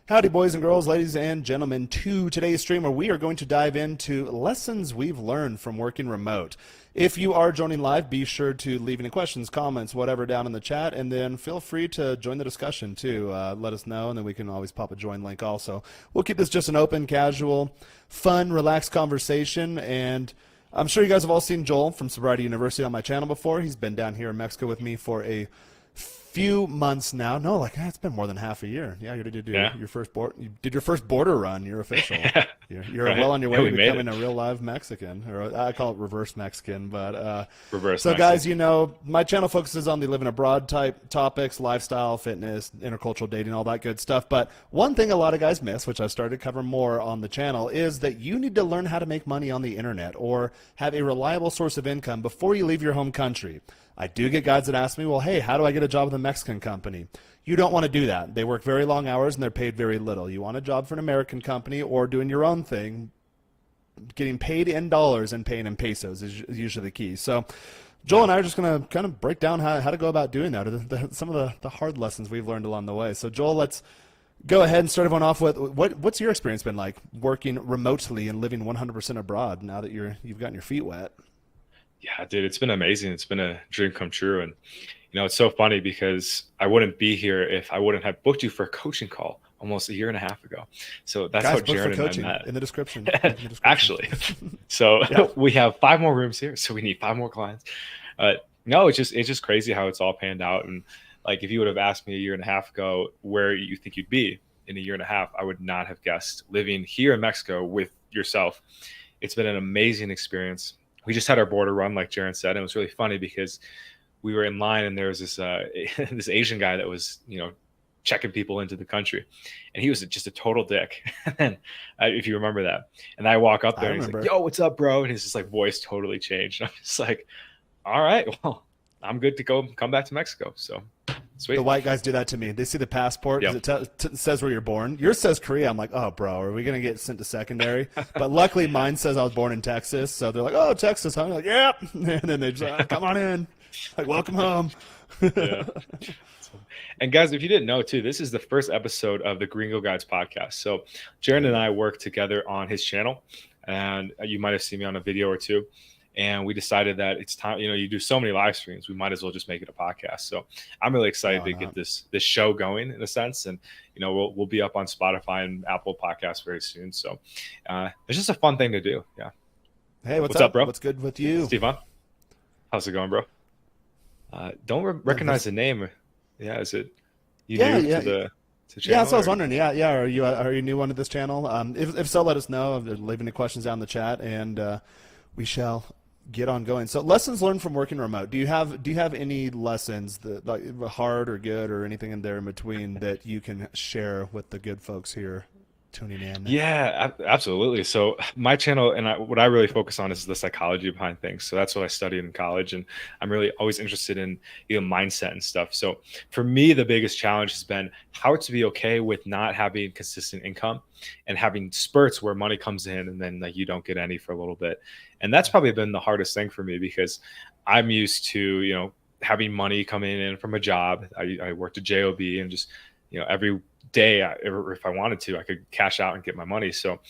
Howdy, boys and girls, ladies and gentlemen, to today's stream where we are going to dive into lessons we've learned from working remote. If you are joining live, be sure to leave any questions, comments, whatever down in the chat, and then feel free to join the discussion too. Let us know, and then we can always pop a join link also. We'll keep this just an open, casual, fun, relaxed conversation, and I'm sure you guys have all seen Joel from Sobriety University on my channel before. He's been down here in Mexico with me for a few months now. No, it's been more than half a year. Yeah, you did your first border run. You're official. You're right. Well on your way to becoming a real live Mexican, or I call it reverse Mexican. But reverse. So, Mexican. guys, my channel focuses on the living abroad type topics, lifestyle, fitness, intercultural dating, all that good stuff. But one thing a lot of guys miss, which I started to cover more on the channel, is that you need to learn how to make money on the internet or have a reliable source of income before you leave your home country. I do get guys that ask me, well, hey, how do I get a job with a Mexican company? You don't want to do that. They work very long hours and they're paid very little. You want a job for an American company or doing your own thing. Getting paid in dollars and paying in pesos is usually the key. So Joel and I are just going to kind of break down how to go about doing that, some of the hard lessons we've learned along the way. So Joel, let's go ahead and start everyone off with what's your experience been like working remotely and living 100% abroad now that you've gotten your feet wet? Yeah, dude, it's been amazing. It's been a dream come true. And, it's so funny because I wouldn't be here if I wouldn't have booked you for a coaching call almost a year and a half ago. So that's how Jaren and I met. In the description. Actually. So we have 5 more rooms here. So we need 5 more clients. No, it's just crazy how it's all panned out. And if you would have asked me a year and a half ago where you think you'd be in a year and a half, I would not have guessed living here in Mexico with yourself. It's been an amazing experience. We just had our border run, like Jaren said, and it was really funny because we were in line and there was this this Asian guy that was, checking people into the country, and he was just a total dick. And if you remember that, and I walk up there and he's like, "Yo, what's up, bro?" And his voice totally changed. And I'm just like, "All right, well, I'm good to come back to Mexico." So sweet. The white guys do that to me. They see the passport because it says where you're born. Yours says Korea. I'm like, oh, bro, are we going to get sent to secondary? But luckily mine says I was born in Texas. So they're like, oh, Texas, huh? I'm like, yeah. And then they just come on in. Like, welcome home. Yeah. And guys, if you didn't know too, this is the first episode of the Gringo Guides Podcast. So Jaren and I work together on his channel, and you might have seen me on a video or two. And we decided that it's time, you do so many live streams, we might as well just make it a podcast. So I'm really excited to get this show going in a sense. And, we'll be up on Spotify and Apple Podcasts very soon. So it's just a fun thing to do. Yeah. Hey, what's up, bro? What's good with you? Steven, how's it going, bro? Don't recognize the name. Yeah. Is it new to the channel? Yeah, so I was wondering. Yeah. Are you new onto this channel? If so, let us know. Leave any questions down in the chat, and we shall get on going. So lessons learned from working remote. Do you have any lessons that hard or good or anything in there in between that you can share with the good folks here tuning in? Yeah, absolutely. So my channel and what I really focus on is the psychology behind things. So that's what I studied in college, and I'm really always interested in mindset and stuff. So for me, the biggest challenge has been how to be okay with not having consistent income and having spurts where money comes in and then you don't get any for a little bit. And that's probably been the hardest thing for me because I'm used to, having money coming in from a job. I worked at JOB and just, every day, if I wanted to, I could cash out and get my money. So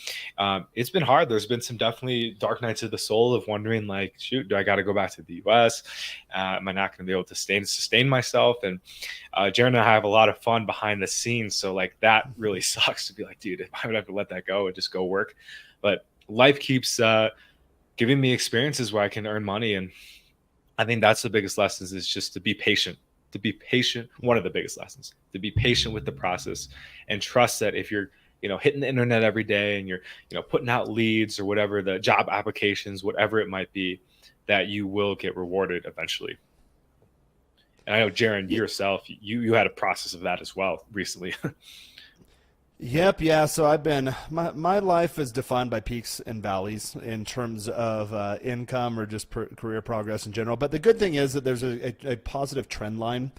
it's been hard. There's been some definitely dark nights of the soul of wondering shoot, do I got to go back to the US? Am I not going to be able to sustain myself? And Jaren and I have a lot of fun behind the scenes. So that really sucks to be like, dude, I would have to let that go and just go work. But life keeps giving me experiences where I can earn money. And I think that's the biggest lessons is just to be patient. One of the biggest lessons, to be patient with the process and trust that if you're, hitting the internet every day and you're, putting out leads or whatever, the job applications, whatever it might be, that you will get rewarded eventually. And I know, Jaren, yourself, you had a process of that as well recently. Yep. Yeah. So my life is defined by peaks and valleys in terms of income or just career progress in general. But the good thing is that there's a positive trend line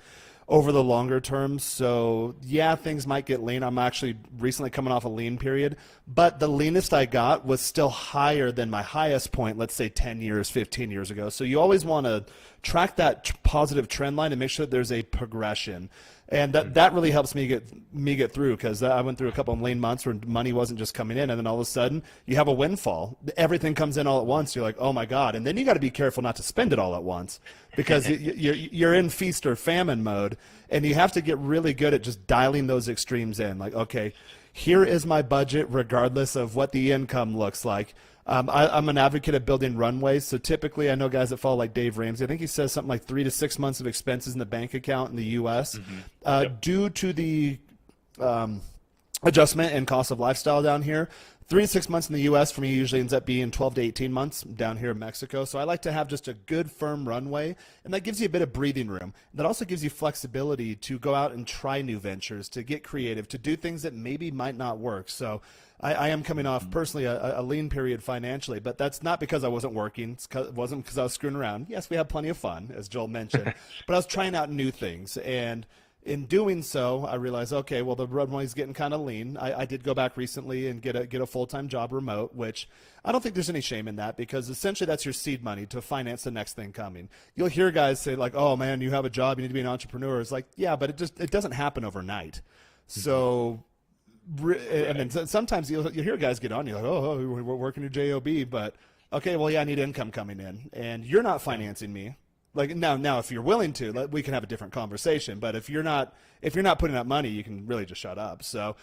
over the longer term. So yeah, things might get lean. I'm actually recently coming off a lean period, but the leanest I got was still higher than my highest point, let's say 10 years, 15 years ago. So you always want to track that positive trend line and make sure that there's a progression. And that really helps me get through, because I went through a couple of lean months where money wasn't just coming in, and then all of a sudden you have a windfall. Everything comes in all at once. You're like, oh my God. And then you got to be careful not to spend it all at once, because you're in feast or famine mode, and you have to get really good at just dialing those extremes in. Like, okay, here is my budget regardless of what the income looks like. I'm an advocate of building runways. So typically, I know guys that follow like Dave Ramsey. I think he says something like 3 to 6 months of expenses in the bank account in the U.S. Due to the adjustment and cost of lifestyle down here. 3 to 6 months in the U.S. for me usually ends up being 12 to 18 months down here in Mexico. So I like to have just a good firm runway, and that gives you a bit of breathing room. That also gives you flexibility to go out and try new ventures, to get creative, to do things that maybe might not work. So I am coming off personally a lean period financially, but that's not because I wasn't working. It wasn't because I was screwing around. Yes, we had plenty of fun, as Joel mentioned, but I was trying out new things. And in doing so, I realized, okay, well, the runway's getting kind of lean. I did go back recently and get a full-time job remote, which I don't think there's any shame in that, because essentially that's your seed money to finance the next thing coming. You'll hear guys say like, oh man, you have a job, you need to be an entrepreneur. It's like, yeah, but it doesn't happen overnight. So, and then sometimes you'll hear guys get on you like, oh, we're working your JOB, but okay, well, yeah, I need income coming in, and you're not financing me. Like now, if you're willing to, we can have a different conversation. But if you're not putting up money, you can really just shut up. So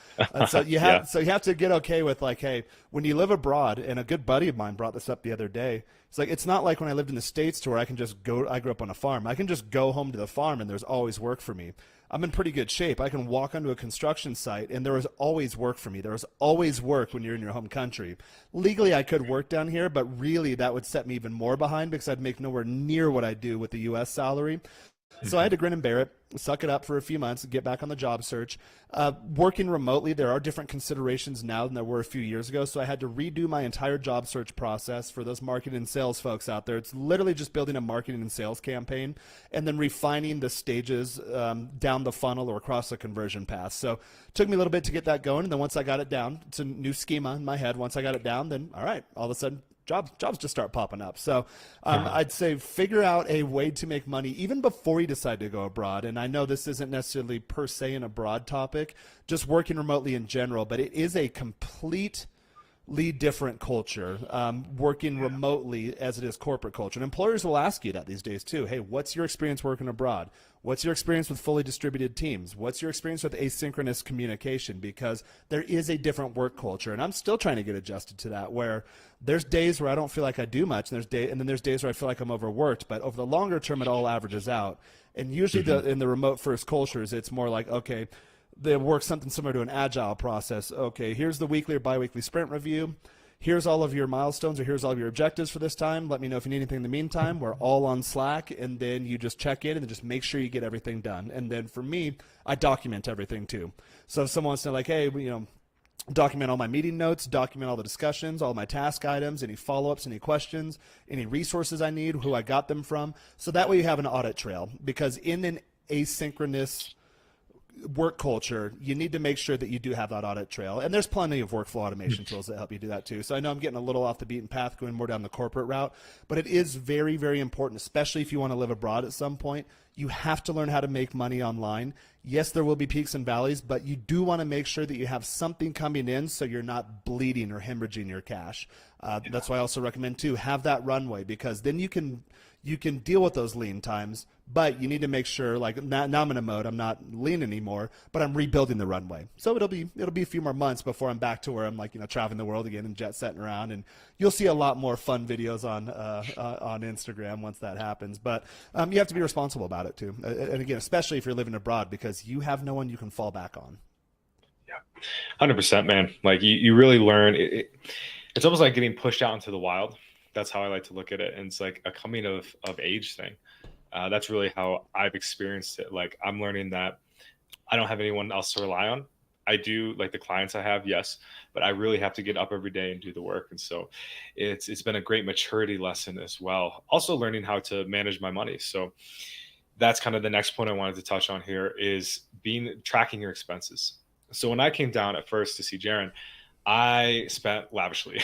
you have to get okay with like, hey, when you live abroad, and a good buddy of mine brought this up the other day. It's like, it's not like when I lived in the States to where I can just go. I grew up on a farm. I can just go home to the farm, and there's always work for me. I'm in pretty good shape. I can walk onto a construction site, and there is always work for me. There is always work when you're in your home country. Legally, I could work down here, but really that would set me even more behind, because I'd make nowhere near what I do with the U.S. salary. So I had to grin and bear it, suck it up for a few months, get back on the job search. Working remotely, there are different considerations now than there were a few years ago. So I had to redo my entire job search process for those marketing and sales folks out there. It's literally just building a marketing and sales campaign and then refining the stages down the funnel or across the conversion path. So it took me a little bit to get that going. And then once I got it down, it's a new schema in my head. Once I got it down, then all right, all of a sudden, jobs just start popping up. So I'd say figure out a way to make money even before you decide to go abroad. And I know this isn't necessarily per se an abroad topic, just working remotely in general, but it is a completely different culture, working remotely as it is corporate culture. And employers will ask you that these days too. Hey, what's your experience working abroad? What's your experience with fully distributed teams? What's your experience with asynchronous communication? Because there is a different work culture, and I'm still trying to get adjusted to that, where there's days where I don't feel like I do much, and then there's days where I feel like I'm overworked, but over the longer term, it all averages out. And usually in the remote first cultures, it's more like, okay, they work something similar to an agile process. Okay, here's the weekly or biweekly sprint review. Here's all of your milestones, or here's all of your objectives for this time. Let me know if you need anything in the meantime. We're all on Slack, and then you just check in and just make sure you get everything done. And then for me, I document everything too. So if someone wants to know, like, hey, document all my meeting notes, document all the discussions, all my task items, any follow-ups, any questions, any resources I need, who I got them from. So that way you have an audit trail, because in an asynchronous work culture, you need to make sure that you do have that audit trail. And there's plenty of workflow automation tools that help you do that too. So I know I'm getting a little off the beaten path, going more down the corporate route, but it is very, very important, especially if you want to live abroad at some point. You have to learn how to make money online. Yes, there will be peaks and valleys, but you do want to make sure that you have something coming in so you're not bleeding or hemorrhaging your cash. That's why I also recommend too, have that runway, because then you can deal with those lean times, but you need to make sure, like now I'm in a mode, I'm not lean anymore, but I'm rebuilding the runway. So it'll be a few more months before I'm back to where I'm like, traveling the world again and jet setting around, and you'll see a lot more fun videos on Instagram once that happens. But you have to be responsible about it too. And again, especially if you're living abroad, because you have no one you can fall back on. Yeah, 100%, man. Like you really learn. It's almost like getting pushed out into the wild. That's how I like to look at it. And it's like a coming of age thing. That's really how I've experienced it. Like, I'm learning that I don't have anyone else to rely on. I do, like the clients I have, yes, but I really have to get up every day and do the work. And so it's been a great maturity lesson as well. Also learning how to manage my money. So that's kind of the next point I wanted to touch on here, is tracking your expenses. So when I came down at first to see Jaren, I spent lavishly.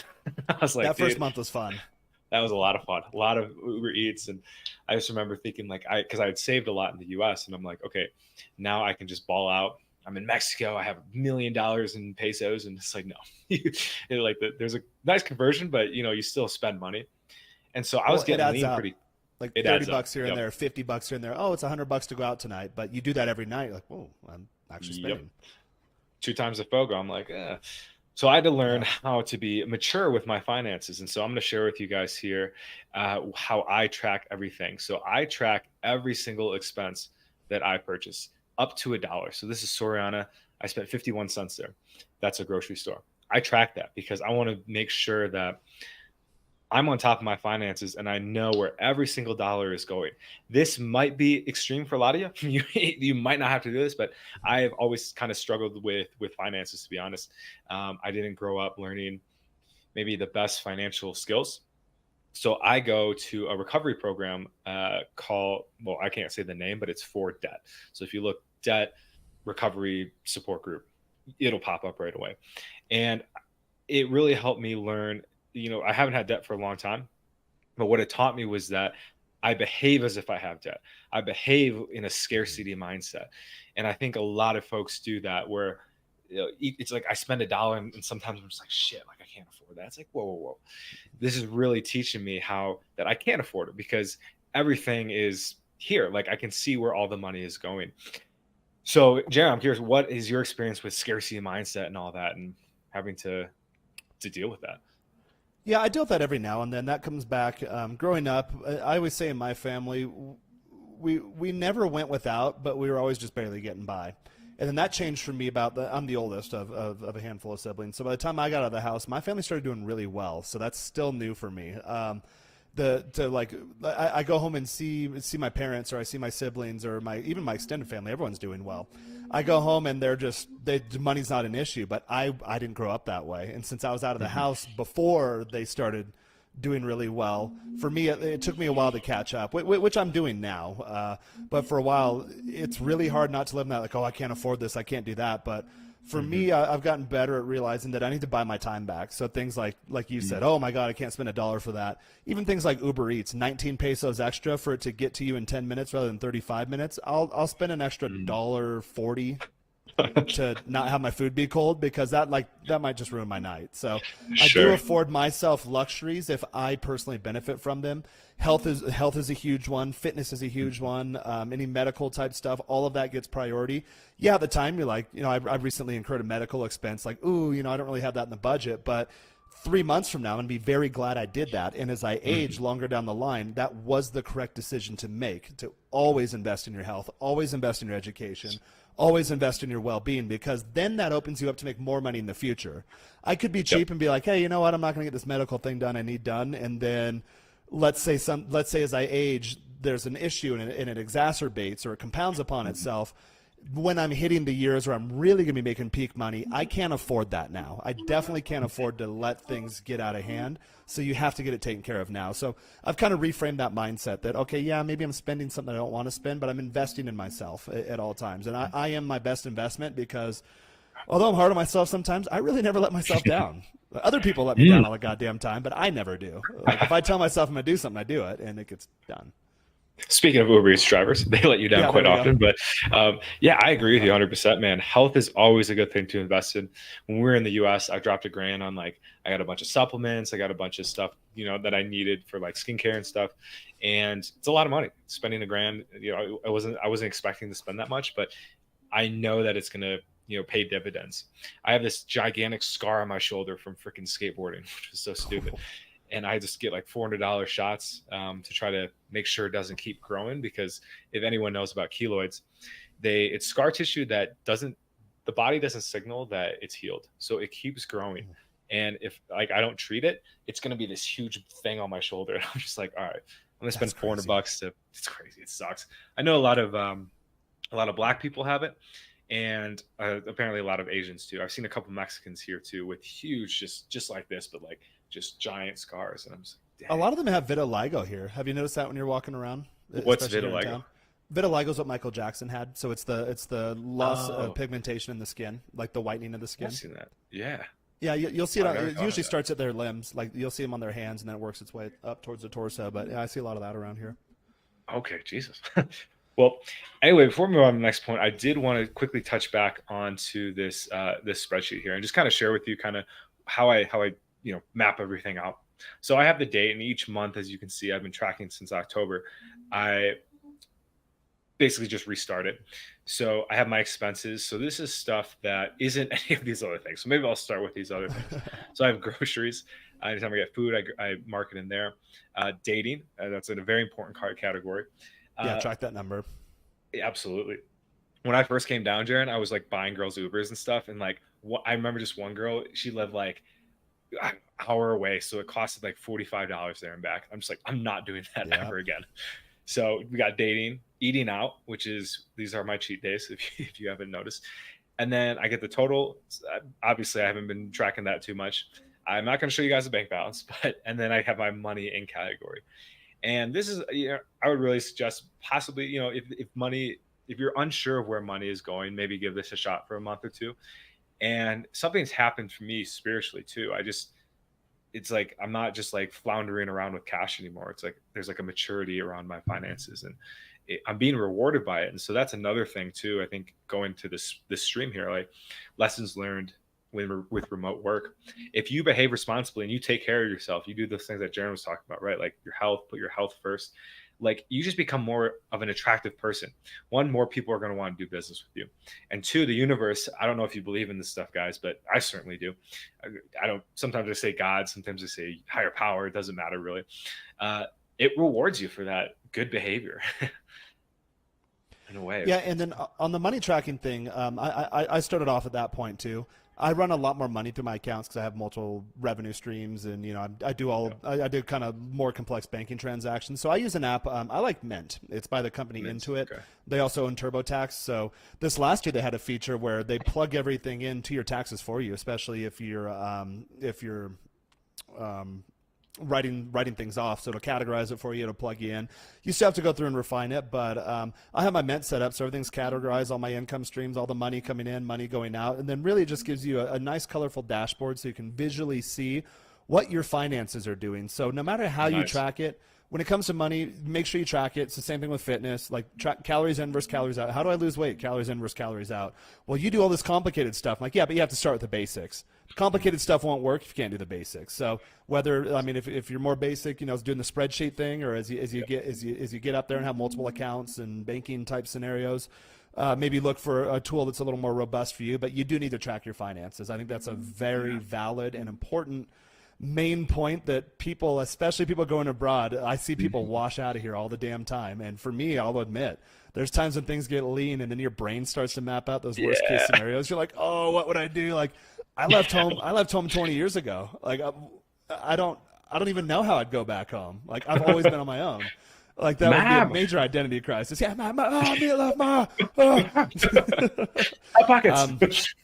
I was like, that first month was fun. That was a lot of fun, a lot of Uber Eats. And I just remember thinking like, because I had saved a lot in the US, and I'm like, okay, now I can just ball out. I'm in Mexico. I have $1 million in pesos. And it's like, no, there's a nice conversion, but you still spend money. And so I was It getting adds lean up. pretty. Like It 30 adds up. bucks here and Yep. there, 50 bucks here and there. Oh, it's $100 to go out tonight. But you do that every night. You're like, whoa, I'm actually spending. 2 times the FOGO. I'm like, eh. So I had to learn how to be mature with my finances. And so I'm going to share with you guys here how I track everything. So I track every single expense that I purchase up to $1. So this is Soriana. I spent 51 cents there. That's a grocery store. I track that because I want to make sure that I'm on top of my finances and I know where every single dollar is going. This might be extreme for a lot of you. You might not have to do this, but I have always kind of struggled with finances, to be honest. I didn't grow up learning maybe the best financial skills. So I go to a recovery program called, well, I can't say the name, but it's for debt. So if you look debt recovery support group, it'll pop up right away. And it really helped me learn, I haven't had debt for a long time, but what it taught me was that I behave as if I have debt. I behave in a scarcity mindset. And I think a lot of folks do that where it's like I spend $1 and sometimes I'm just like, shit, like I can't afford that. It's like, whoa. This is really teaching me how that I can't afford it because everything is here. Like I can see where all the money is going. So Jaren, I'm curious, what is your experience with scarcity mindset and all that and having to deal with that? Yeah, I deal with that every now and then. That comes back. Growing up, I always say in my family, we never went without, but we were always just barely getting by. And then that changed for me I'm the oldest of a handful of siblings. So by the time I got out of the house, my family started doing really well. So that's still new for me. I go home and see my parents, or I see my siblings, or even my extended family. Everyone's doing well. I go home and money's not an issue, but I didn't grow up that way. And since I was out of the house before they started doing really well, for me, it took me a while to catch up, which I'm doing now. But for a while, it's really hard not to live in that, like, oh, I can't afford this, I can't do that. But for me, I've gotten better at realizing that I need to buy my time back. So things like you said, oh my God, I can't spend $1 for that. Even things like Uber Eats, 19 pesos extra for it to get to you in 10 minutes rather than 35 minutes. I'll spend an extra $1.40 to not have my food be cold because that might just ruin my night. So Sure. I do afford myself luxuries if I personally benefit from them. Health is a huge one. Fitness is a huge one. Any medical type stuff, all of that gets priority. Yeah, at the time you're like, I recently incurred a medical expense. Like, ooh, I don't really have that in the budget, but 3 months from now, I'm going to be very glad I did that. And as I age longer down the line, that was the correct decision to make, to always invest in your health, always invest in your education, always invest in your well-being, because then that opens you up to make more money in the future. I could be cheap and be like, hey, you know what? I'm not going to get this medical thing done I need done. And then let's say as I age, there's an issue and it exacerbates or it compounds upon itself. When I'm hitting the years where I'm really going to be making peak money, I can't afford that now. I definitely can't afford to let things get out of hand. So you have to get it taken care of now. So I've kind of reframed that mindset that, okay, yeah, maybe I'm spending something I don't want to spend, but I'm investing in myself at all times. And I am my best investment because although I'm hard on myself sometimes, I really never let myself down. Other people let me down all the goddamn time, but I never do. Like if I tell myself I'm going to do something, I do it, and it gets done. Speaking of Uber Eats drivers, they let you down quite often. But yeah, I agree with you 100%, man. Health is always a good thing to invest in. When we were in the US, I dropped $1,000 on I got a bunch of supplements. I got a bunch of stuff, that I needed for skincare and stuff. And it's a lot of money spending $1,000. I wasn't expecting to spend that much, but I know that it's going to, pay dividends. I have this gigantic scar on my shoulder from freaking skateboarding, which is so stupid. And I just get $400 shots to try to make sure it doesn't keep growing, because if anyone knows about keloids, it's scar tissue that the body doesn't signal that it's healed. So it keeps growing. And if I don't treat it, it's going to be this huge thing on my shoulder. And I'm just like, all right, I'm going to spend $400 it's crazy. It sucks. I know a lot of Black people have it. And apparently a lot of Asians too. I've seen a couple Mexicans here too with huge, just like this, but just giant scars. And I'm just like, dang. A lot of them have vitiligo here. Have you noticed that when you're walking around? What's vitiligo? Vitiligo is what Michael Jackson had. So it's the loss of pigmentation in the skin, like the whitening of the skin. I've seen that. Yeah. Yeah, you'll see it. It usually starts at their limbs. Like you'll see them on their hands, and then it works its way up towards the torso. But yeah, I see a lot of that around here. Okay, Jesus. Well, anyway, before we move on to the next point, I did want to quickly touch back onto this spreadsheet here and just kind of share with you kind of how I map everything out. So I have the date, and each month, as you can see, I've been tracking since October. I basically just restarted. So I have my expenses. So this is stuff that isn't any of these other things. So maybe I'll start with these other things. So I have groceries. Anytime I get food, I mark it in there. Dating, that's a very important category. Track that number. Absolutely. When I first came down, Jaren, I was like buying girls Ubers and stuff. And like, I remember just one girl, she lived like an hour away. So it costed like $45 there and back. I'm just like, I'm not doing that ever again. So we got dating, eating out, which is, these are my cheat days, if you haven't noticed. And then I get the total. Obviously, I haven't been tracking that too much. I'm not going to show you guys the bank balance, and then I have my money in category. And this is, I would really suggest possibly, if you're unsure of where money is going, maybe give this a shot for a month or two. And something's happened for me spiritually too. It's like, I'm not just like floundering around with cash anymore. It's like, there's like a maturity around my finances, and I'm being rewarded by it. And so that's another thing too. I think going to this stream here, like lessons learned with remote work. If you behave responsibly and you take care of yourself, you do those things that Jaren was talking about, right? Like your health, put your health first. Like you just become more of an attractive person. One, more people are going to want to do business with you. And two, the universe, I don't know if you believe in this stuff, guys, but I certainly do. I don't, sometimes I say God, sometimes I say higher power. It doesn't matter really. It rewards you for that good behavior. In a way. Yeah, and then on the money tracking thing, I started off at that point too. I run a lot more money through my accounts because I have multiple revenue streams, and I do kind of more complex banking transactions. So I use an app. I like Mint. It's by the company Intuit. Okay. They also own TurboTax. So this last year they had a feature where they plug everything into your taxes for you, especially if you're writing things off. So it'll categorize it for you, it'll plug you in. You still have to go through and refine it, but I have my Mint set up so everything's categorized, all my income streams, all the money coming in, money going out, and then really it just gives you a nice colorful dashboard so you can visually see what your finances are doing. So no matter how you track it, when it comes to money, make sure you track it. It's the same thing with fitness, like track calories in versus calories out. How do I lose weight? Calories in versus calories out. Well, you do all this complicated stuff. I'm like, yeah, but you have to start with the basics. Complicated stuff won't work if you can't do the basics. So if you're more basic, doing the spreadsheet thing, or as you get up there and have multiple accounts and banking type scenarios, maybe look for a tool that's a little more robust for you. But you do need to track your finances. I think that's a very valid and important main point that people, especially people going abroad, I see people wash out of here all the damn time. And for me, I'll admit, there's times when things get lean and then your brain starts to map out those worst case scenarios. You're like, oh, what would I do? Like, I left home 20 years ago. Like, I don't even know how I'd go back home. Like, I've always been on my own. Like, that would be a major identity crisis. Yeah, me love ma. Pockets.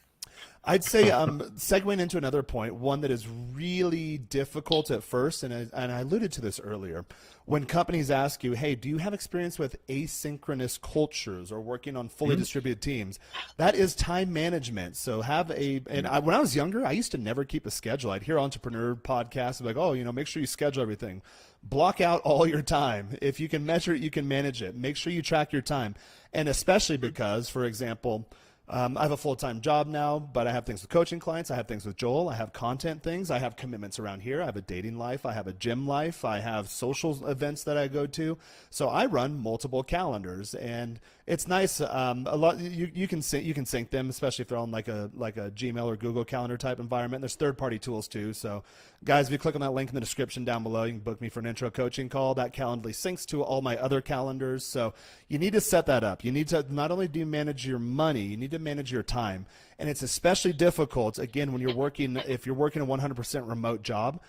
I'd say segueing into another point, one that is really difficult at first, and I alluded to this earlier, when companies ask you, hey, do you have experience with asynchronous cultures or working on fully distributed teams? That is time management. So when I was younger, I used to never keep a schedule. I'd hear entrepreneur podcasts like, oh, make sure you schedule everything. Block out all your time. If you can measure it, you can manage it. Make sure you track your time. And especially because, for example, I have a full-time job now, but I have things with coaching clients. I have things with Joel. I have content things. I have commitments around here. I have a dating life. I have a gym life. I have social events that I go to. So I run multiple calendars, and it's nice. A lot you can sync them, especially if they're on like a Gmail or Google Calendar type environment. There's third-party tools too. So guys, if you click on that link in the description down below, you can book me for an intro coaching call. That Calendly syncs to all my other calendars. So you need to set that up. You need to not only do you manage your money, you need to manage your time. And it's especially difficult, again, when if you're working a 100% remote job.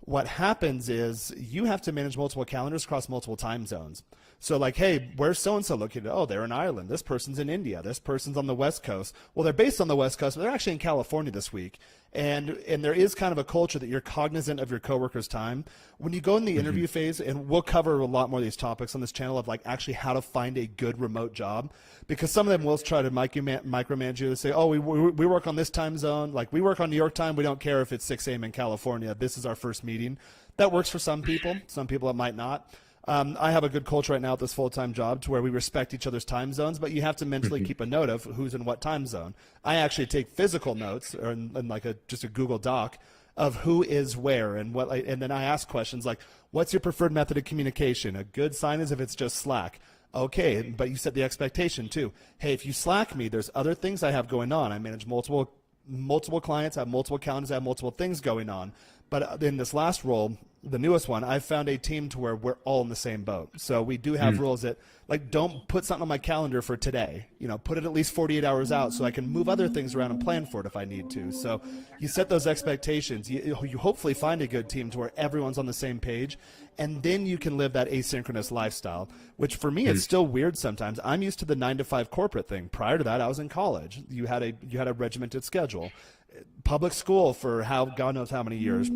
What happens is you have to manage multiple calendars across multiple time zones. So like, hey, where's so-and-so located? Oh, they're in Ireland. This person's in India. This person's on the West Coast. Well, they're based on the West Coast, but they're actually in California this week. And there is kind of a culture that you're cognizant of your coworkers' time. When you go in the interview phase, and we'll cover a lot more of these topics on this channel of like actually how to find a good remote job, because some of them will try to micromanage you to say, oh, we work on this time zone. Like we work on New York time. We don't care if it's 6 a.m. in California. This is our first meeting. That works for some people. Some people it might not. I have a good culture right now at this full-time job to where we respect each other's time zones, but you have to mentally keep a note of who's in what time zone. I actually take physical notes or in like just a Google Doc of who is where and what, and then I ask questions like, what's your preferred method of communication? A good sign is if it's just Slack. Okay, but you set the expectation too. Hey, if you Slack me, there's other things I have going on. I manage multiple clients, I have multiple calendars, I have multiple things going on. But in this last role, the newest one, I've found a team to where we're all in the same boat. So we do have rules that, like, don't put something on my calendar for today. Put it at least 48 hours out so I can move other things around and plan for it if I need to. So you set those expectations. You hopefully find a good team to where everyone's on the same page, and then you can live that asynchronous lifestyle, which for me, it's still weird sometimes. I'm used to the 9-to-5 corporate thing. Prior to that, I was in college. You had a regimented schedule. Public school for God knows how many years,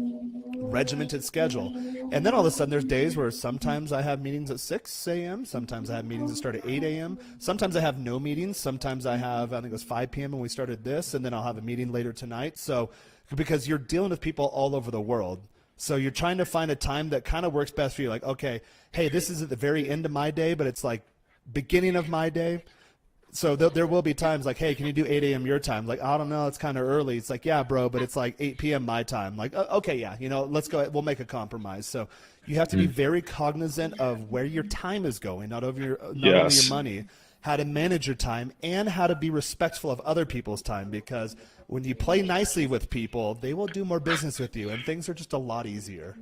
regimented schedule. And then all of a sudden there's days where sometimes I have meetings at 6 a.m. Sometimes I have meetings that start at 8 a.m. Sometimes I have no meetings. Sometimes I think it was 5 p.m. when we started this, and then I'll have a meeting later tonight. So because you're dealing with people all over the world. So you're trying to find a time that kind of works best for you. Like, okay, hey, this is at the very end of my day, but it's like beginning of my day. So there will be times like, hey, can you do 8 a.m. your time? Like, I don't know, it's kind of early. It's like, yeah, bro, but it's like 8 p.m. my time. Like, okay, yeah, let's go. We'll make a compromise. So you have to be very cognizant of where your time is going, not only your money, how to manage your time, and how to be respectful of other people's time. Because when you play nicely with people, they will do more business with you, and things are just a lot easier.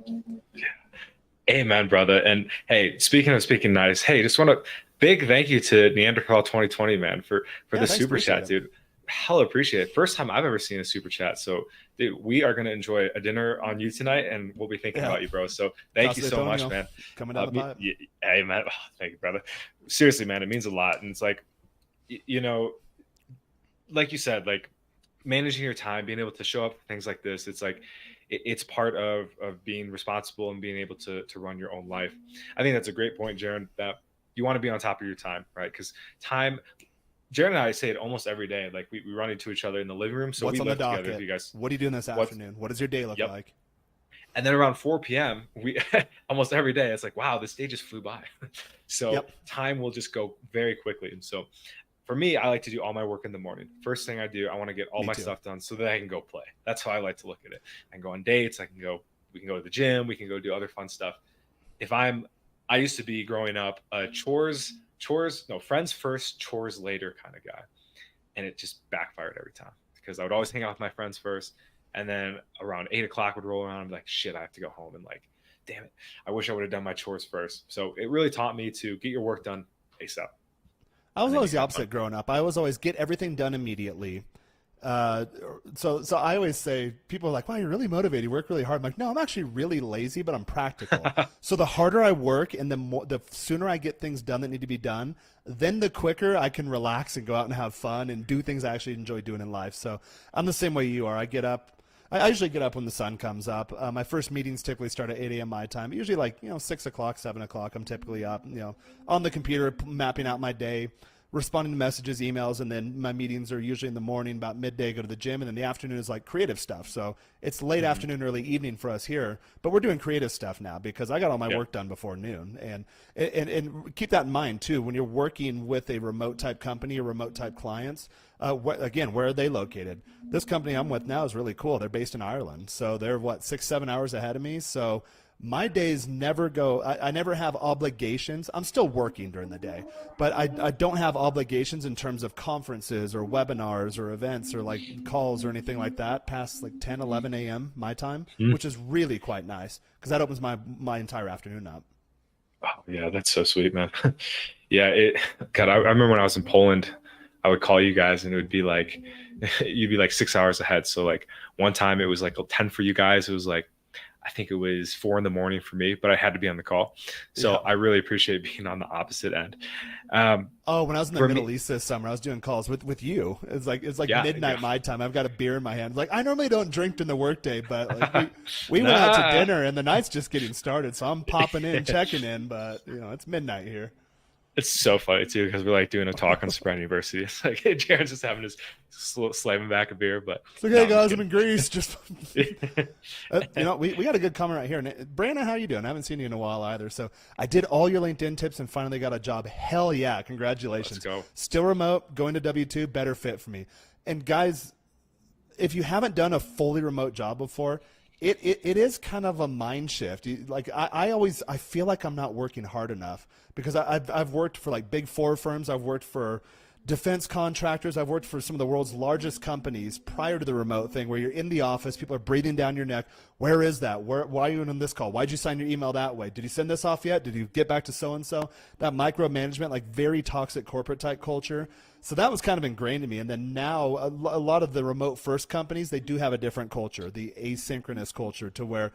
Amen, brother. And hey, speaking of speaking nice, hey, just want to big thank you to Neanderthal 2020, man, for the super chat, dude. Hella appreciate it. First time I've ever seen a super chat. So, dude, we are going to enjoy a dinner on you tonight, and we'll be thinking about you, bro. So thank you so much, man. Coming down the pipe. Hey, man. Oh, thank you, brother. Seriously, man, it means a lot. And it's like, like you said, like managing your time, being able to show up for things like this, it's like, it's part of being responsible and being able to run your own life. I think that's a great point, Jaren, that you want to be on top of your time, right? Because time, Jaren and I say it almost every day. Like we run into each other in the living room. So what's we on live the together. docket? You guys, what are you doing this afternoon? What does your day look like? And then around 4 p.m., we almost every day, it's like, wow, this day just flew by. So time will just go very quickly. And so for me, I like to do all my work in the morning. First thing I do, I want to get all my stuff done so that I can go play. That's how I like to look at it. I can go on dates. We can go to the gym. We can go do other fun stuff. I used to be growing up friends first, chores later kind of guy. And it just backfired every time because I would always hang out with my friends first. And then around 8 o'clock would roll around. I'm like, shit, I have to go home. And like, damn it, I wish I would have done my chores first. So it really taught me to get your work done ASAP. I was always the opposite growing up. I was always get everything done immediately. So I always say, people are like, wow, you're really motivated. You work really hard. I'm like, no, I'm actually really lazy, but I'm practical. So the harder I work and the sooner I get things done that need to be done, then the quicker I can relax and go out and have fun and do things I actually enjoy doing in life. So I'm the same way you are. I usually get up when the sun comes up. My first meetings typically start at 8 a.m. my time. Usually 6 o'clock, 7 o'clock, I'm typically up, on the computer, mapping out my day, responding to messages, emails, and then my meetings are usually in the morning, about midday, go to the gym, and then the afternoon is like creative stuff. So it's late afternoon, early evening for us here, but we're doing creative stuff now because I got all my work done before noon. And keep that in mind too, when you're working with a remote type company or remote type clients, again, where are they located? This company I'm with now is really cool. They're based in Ireland. So they're 6-7 hours ahead of me. So my days never go, I never have obligations. I'm still working during the day, but I don't have obligations in terms of conferences or webinars or events or like calls or anything like that past like 10, 11 a.m. my time, which is really quite nice because that opens my entire afternoon up. Oh, yeah, that's so sweet, man. God, I remember when I was in Poland, I would call you guys and it would be like, you'd be like 6 hours ahead. So like one time it was like 10 for you guys. It was like, I think it was 4 a.m. for me, but I had to be on the call. So I really appreciate being on the opposite end. When I was in the Middle East this summer, I was doing calls with you. It's like midnight my time. I've got a beer in my hand. Like I normally don't drink during the workday, but like we went out to dinner and the night's just getting started. So I'm popping in, checking in, but it's midnight here. It's so funny too, because we're like doing a talk on Spread University. It's like Jaren's just having his slamming back a beer, but it's like, hey guys, I'm in Greece. Just we got a good comment right here. Brandon, how you doing? I haven't seen you in a while either. So I did all your LinkedIn tips and finally got a job. Hell yeah, congratulations. Let's go. Still remote, going to W2, better fit for me. And guys, if you haven't done a fully remote job before, it is kind of a mind shift. I feel like I'm not working hard enough because I've worked for like big four firms. I've worked for defense contractors. I've worked for some of the world's largest companies prior to the remote thing where you're in the office, people are breathing down your neck. Where is that? Why are you on this call? Why'd you sign your email that way? Did you send this off yet? Did you get back to so-and-so? That micromanagement, like very toxic corporate type culture. So that was kind of ingrained in me. And then now a lot of the remote first companies, they do have a different culture, the asynchronous culture, to where,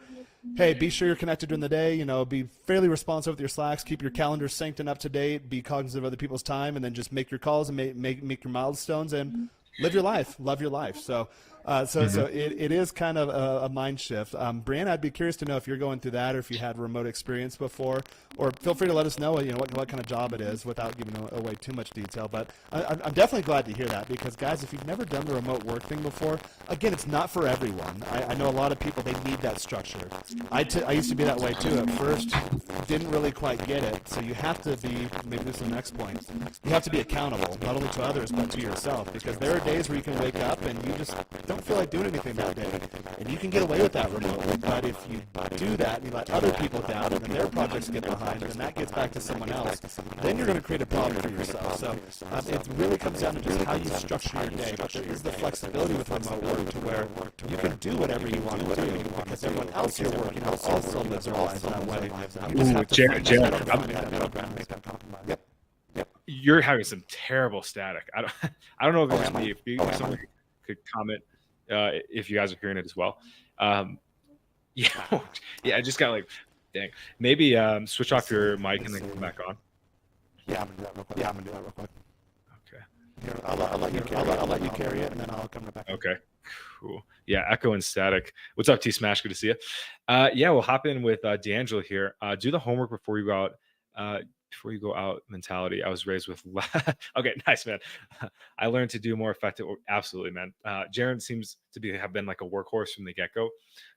hey, be sure you're connected during the day, be fairly responsive with your Slacks, keep your calendar synced and up to date, be cognizant of other people's time, and then just make your calls and make your milestones and live your life, love your life. So it is kind of a mind shift. Brianna, I'd be curious to know if you're going through that or if you had remote experience before, or feel free to let us know, what kind of job it is without giving away too much detail. But I'm definitely glad to hear that because, guys, if you've never done the remote work thing before, again, it's not for everyone. I know a lot of people, they need that structure. I used to be that way too at first, didn't really quite get it. So you have to be, maybe this is the next point, you have to be accountable, not only to others, but to yourself, because there are days where you can wake up and you just don't feel like doing anything that day. And you can get away with that remotely, but if you do that and you let other people down and then their projects get behind and that gets back to someone else, then you're going to create a problem for yourself. So it really comes down to just how you structure your day. But there is the flexibility with remote work to where you can do whatever you want to do because everyone else you're working with also lives their lives that way. You just have to Jared, you're having some terrible static. I don't know if it's me. If someone could comment if you guys are hearing it as well. Yeah, I just got like, dang. Maybe switch off your mic and then come back on. Yeah, I'm gonna do that real quick. Okay. Here, I'll let you carry it, and then I'll come back. Okay. Cool. Yeah, echo and static. What's up, T Smash? Good to see you. Yeah, we'll hop in with D'Angelo here. Do the homework before you go out. Before you go out mentality. I was raised with okay, nice, man. I learned to do more effective. Absolutely, man. Jaren seems to have been like a workhorse from the get-go.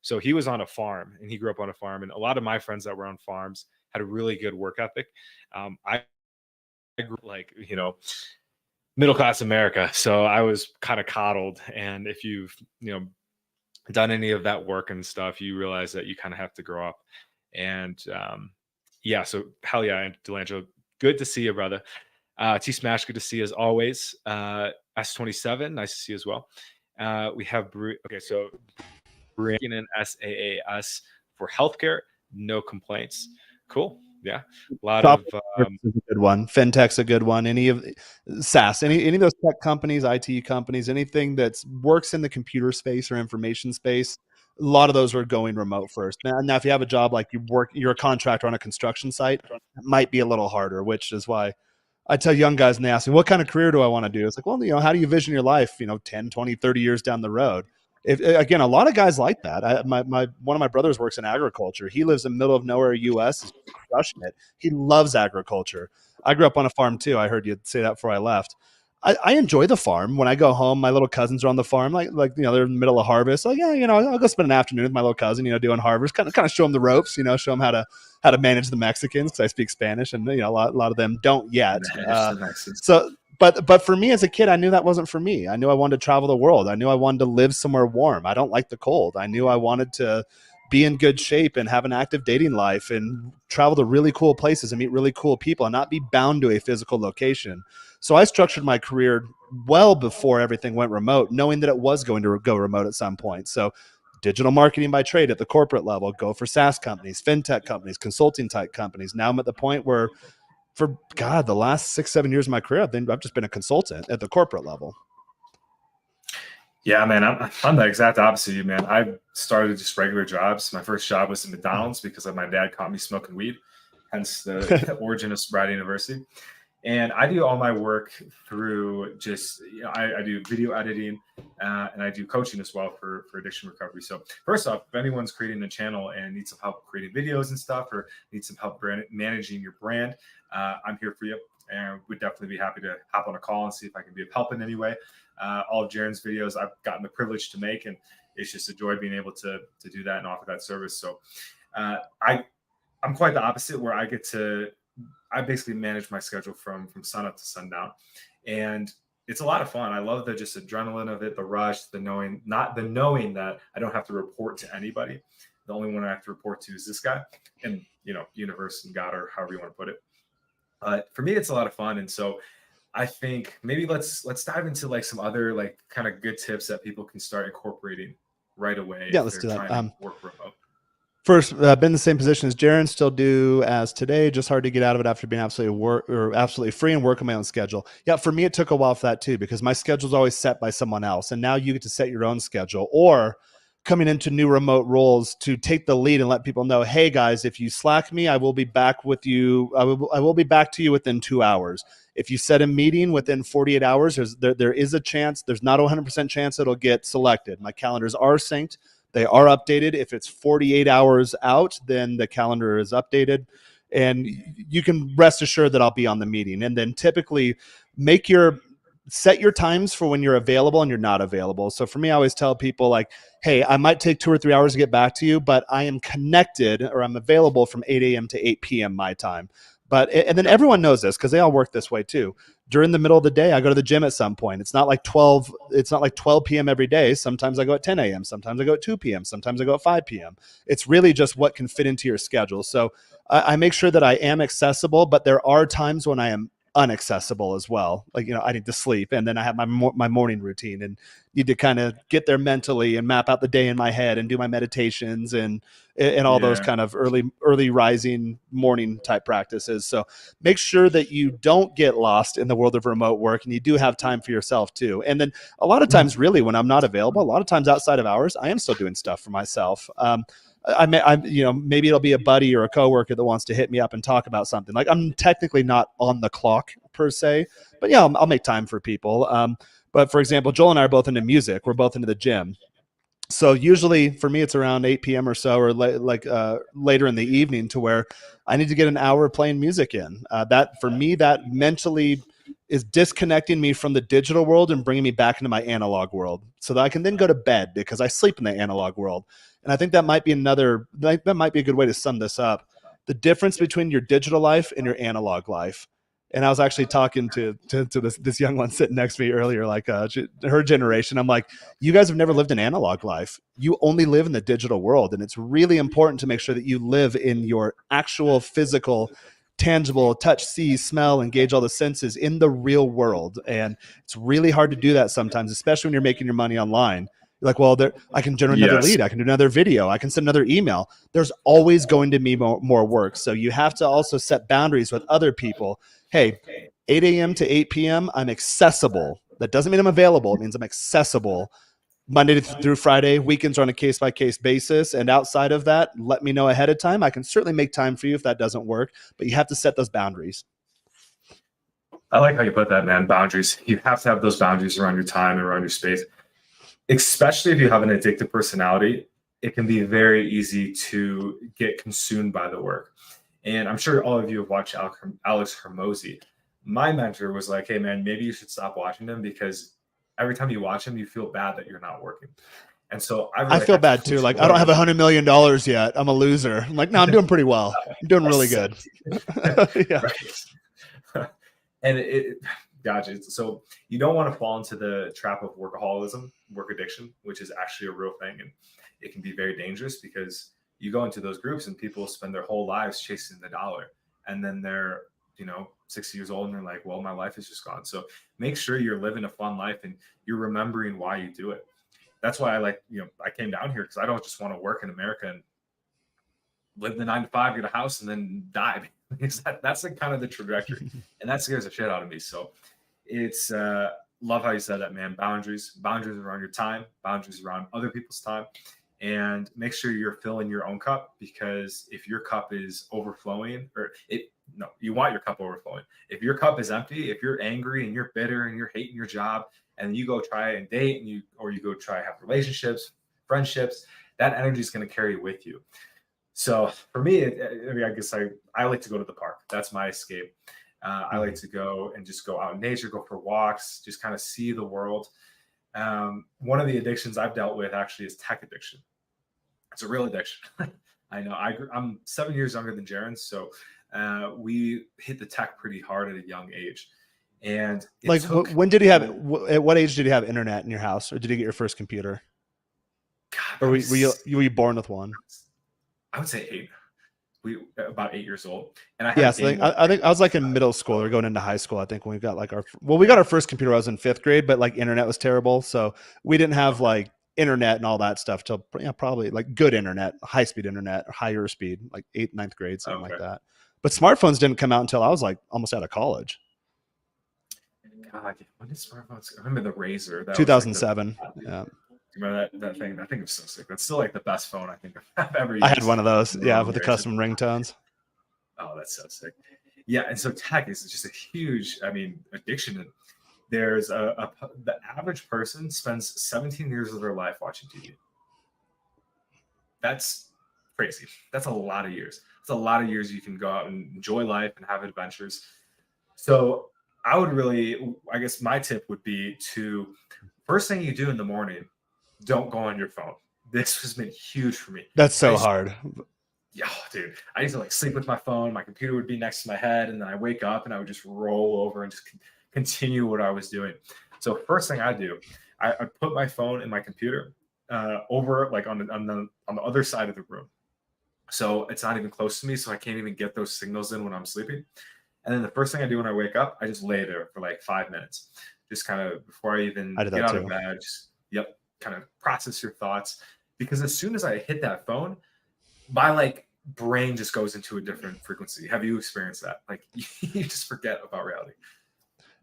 So he was on a farm and he grew up on a farm, and a lot of my friends that were on farms had a really good work ethic. I grew up like, middle class America, so I was kind of coddled. And if you've done any of that work and stuff, you realize that you kind of have to grow up. And yeah, so hell yeah, Delangelo, good to see you, brother. T Smash, good to see you as always. S27, nice to see you as well. We have so Brian SAAS for healthcare, no complaints. Cool. Yeah, a lot of is a good one. Fintech's a good one. Any of SaaS, any of those tech companies, IT companies, anything that works in the computer space or information space. A lot of those are going remote first. Now, if you have a job like you're a contractor on a construction site, it might be a little harder, which is why I tell young guys and they ask me, what kind of career do I want to do? It's like, well, how do you vision your life, 10, 20, 30 years down the road? Again, a lot of guys like that. One of my brothers works in agriculture. He lives in the middle of nowhere, U.S., is crushing it. He loves agriculture. I grew up on a farm too. I heard you say that before I left. I enjoy the farm. When I go home, my little cousins are on the farm, like they're in the middle of harvest. Like, yeah, I'll go spend an afternoon with my little cousin, doing harvest, kind of show them the ropes, show them how to manage the Mexicans because I speak Spanish, and a lot of them don't yet. But for me as a kid, I knew that wasn't for me. I knew I wanted to travel the world. I knew I wanted to live somewhere warm. I don't like the cold. I knew I wanted to be in good shape and have an active dating life and travel to really cool places and meet really cool people and not be bound to a physical location. So I structured my career well before everything went remote, knowing that it was going to go remote at some point. So digital marketing by trade at the corporate level, go for SaaS companies, fintech companies, consulting type companies. Now I'm at the point where for the last 6-7 years of my career, I've just been a consultant at the corporate level. Yeah, man, I'm the exact opposite of you, man. I started just regular jobs. My first job was at McDonald's because my dad caught me smoking weed, hence the origin of Sobriety University. And I do all my work through just, I do video editing and I do coaching as well for addiction recovery. So first off, if anyone's creating a channel and needs some help creating videos and stuff, or needs some help managing your brand, I'm here for you. And would definitely be happy to hop on a call and see if I can be of help in any way. All of Jaren's videos I've gotten the privilege to make, and it's just a joy being able to do that and offer that service. So I'm quite the opposite, where I basically manage my schedule from sun up to sundown, and it's a lot of fun. I love the just adrenaline of it, the rush, the knowing that I don't have to report to anybody. The only one I have to report to is this guy, and universe and God, or however you want to put it. For me, it's a lot of fun, and so I think maybe let's dive into like some other like kind of good tips that people can start incorporating right away. Yeah, let's do that. Work remote. First, been in the same position as Jaren, still do as today, just hard to get out of it after being absolutely free and work on my own schedule. Yeah, for me, it took a while for that too, because my schedule is always set by someone else. And now you get to set your own schedule, or coming into new remote roles to take the lead and let people know, hey guys, if you Slack me, I will be back with you. I will be back to you within 2 hours. If you set a meeting within 48 hours, there is a chance, there's not a 100% chance it'll get selected. My calendars are synced. They are updated. If it's 48 hours out, then the calendar is updated, and you can rest assured that I'll be on the meeting. And then typically set your times for when you're available and you're not available. So for me, I always tell people like, hey, I might take 2 or 3 hours to get back to you, but I am connected, or I'm available from 8 a.m. to 8 p.m. my time. And then everyone knows this because they all work this way too. During the middle of the day, I go to the gym at some point. It's not like 12 p.m. every day. Sometimes I go at 10 a.m. Sometimes I go at 2 p.m. Sometimes I go at 5 p.m. It's really just what can fit into your schedule. So I make sure that I am accessible, but there are times when I am unaccessible as well. Like, I need to sleep, and then I have my morning routine and need to kind of get there mentally and map out the day in my head and do my meditations and all those kind of early rising morning type practices. So make sure that you don't get lost in the world of remote work, and you do have time for yourself too. And then a lot of times, really, when I'm not available, a lot of times outside of hours, I am still doing stuff for myself. Maybe it'll be a buddy or a coworker that wants to hit me up and talk about something. Like, I'm technically not on the clock per se, but yeah, I'll make time for people. But for example, Joel and I are both into music. We're both into the gym. So usually for me, it's around 8 p.m. or so, or later in the evening, to where I need to get an hour playing music in. That for me, that mentally is disconnecting me from the digital world and bringing me back into my analog world, so that I can then go to bed, because I sleep in the analog world. And I think that might be that might be a good way to sum this up. The difference between your digital life and your analog life. And I was actually talking to this young one sitting next to me earlier, like her generation. I'm like, you guys have never lived an analog life. You only live in the digital world. And it's really important to make sure that you live in your actual physical, tangible, touch, see, smell, engage all the senses in the real world. And it's really hard to do that sometimes, especially when you're making your money online. You're like, well, I can generate another lead. I can do another video. I can send another email. There's always going to be more work. So you have to also set boundaries with other people. Hey, 8 a.m. to 8 p.m., I'm accessible. That doesn't mean I'm available. It means I'm accessible Monday through Friday. Weekends are on a case-by-case basis. And outside of that, let me know ahead of time. I can certainly make time for you if that doesn't work, but you have to set those boundaries. I like how you put that, man. Boundaries. You have to have those boundaries around your time and around your space. Especially if you have an addictive personality, it can be very easy to get consumed by the work. And I'm sure all of you have watched Alex Hormozy. My mentor was like, hey, man, maybe you should stop watching him, because every time you watch him, you feel bad that you're not working. And so I feel bad too. Like, I don't have $100 million yet. I'm a loser. I'm like, no, I'm doing pretty well. I'm doing really good. Yeah. And gotcha. So you don't want to fall into the trap of workaholism, work addiction, which is actually a real thing. And it can be very dangerous, because you go into those groups and people spend their whole lives chasing the dollar. And then they're, 60 years old and they're like, well, my life is just gone. So make sure you're living a fun life and you're remembering why you do it. That's why I came down here, because I don't just want to work in America and live the 9 to 5, get a house, and then die. That's like kind of the trajectory. And that scares the shit out of me. So it's love how you said that, man. Boundaries around your time, boundaries around other people's time, and make sure you're filling your own cup, because if your cup is overflowing, or No, you want your cup overflowing. If your cup is empty, if you're angry and you're bitter and you're hating your job, and you go try and date, and you go try have relationships, friendships, that energy is going to carry with you. So for me, I guess I like to go to the park. That's my escape. I like to go and just go out in nature, go for walks, just kind of see the world. One of the addictions I've dealt with actually is tech addiction. It's a real addiction. I know. I'm 7 years younger than Jaren, so we hit the tech pretty hard at a young age. And like, when did you have? At what age did you have internet in your house, or did you get your first computer? God, or were you born with one? I would say 8. About 8 years old, and I think I was like in middle school or going into high school. I think when we got like we got our first computer. I was in 5th grade, but like internet was terrible, so we didn't have like internet and all that stuff till probably like good internet, high speed internet, or higher speed, like 8th, 9th grade, something like that. But smartphones didn't come out until I was like almost out of college. God, when did smartphones? I remember the Razor. That 2007. Yeah. Remember that thing? That thing was so sick. That's still like the best phone I think I've ever used. I had one of those, with the custom ringtones. Oh, that's so sick. Yeah, and so tech is just a huge, addiction. There's the average person spends 17 years of their life watching TV. That's crazy. That's a lot of years. It's a lot of years you can go out and enjoy life and have adventures. So I would I guess my tip would be to, first thing you do in the morning, don't go on your phone. This has been huge for me. That's so hard. Yeah, dude. I used to like sleep with my phone. My computer would be next to my head, and then I wake up and I would just roll over and just continue what I was doing. So first thing I do, I put my phone and my computer over like on the other side of the room. So it's not even close to me, so I can't even get those signals in when I'm sleeping. And then the first thing I do when I wake up, I just lay there for like 5 minutes. Just kind of before I even get out of bed, kind of process your thoughts. Because as soon as I hit that phone, my like brain just goes into a different frequency. Have you experienced that? Like you just forget about reality.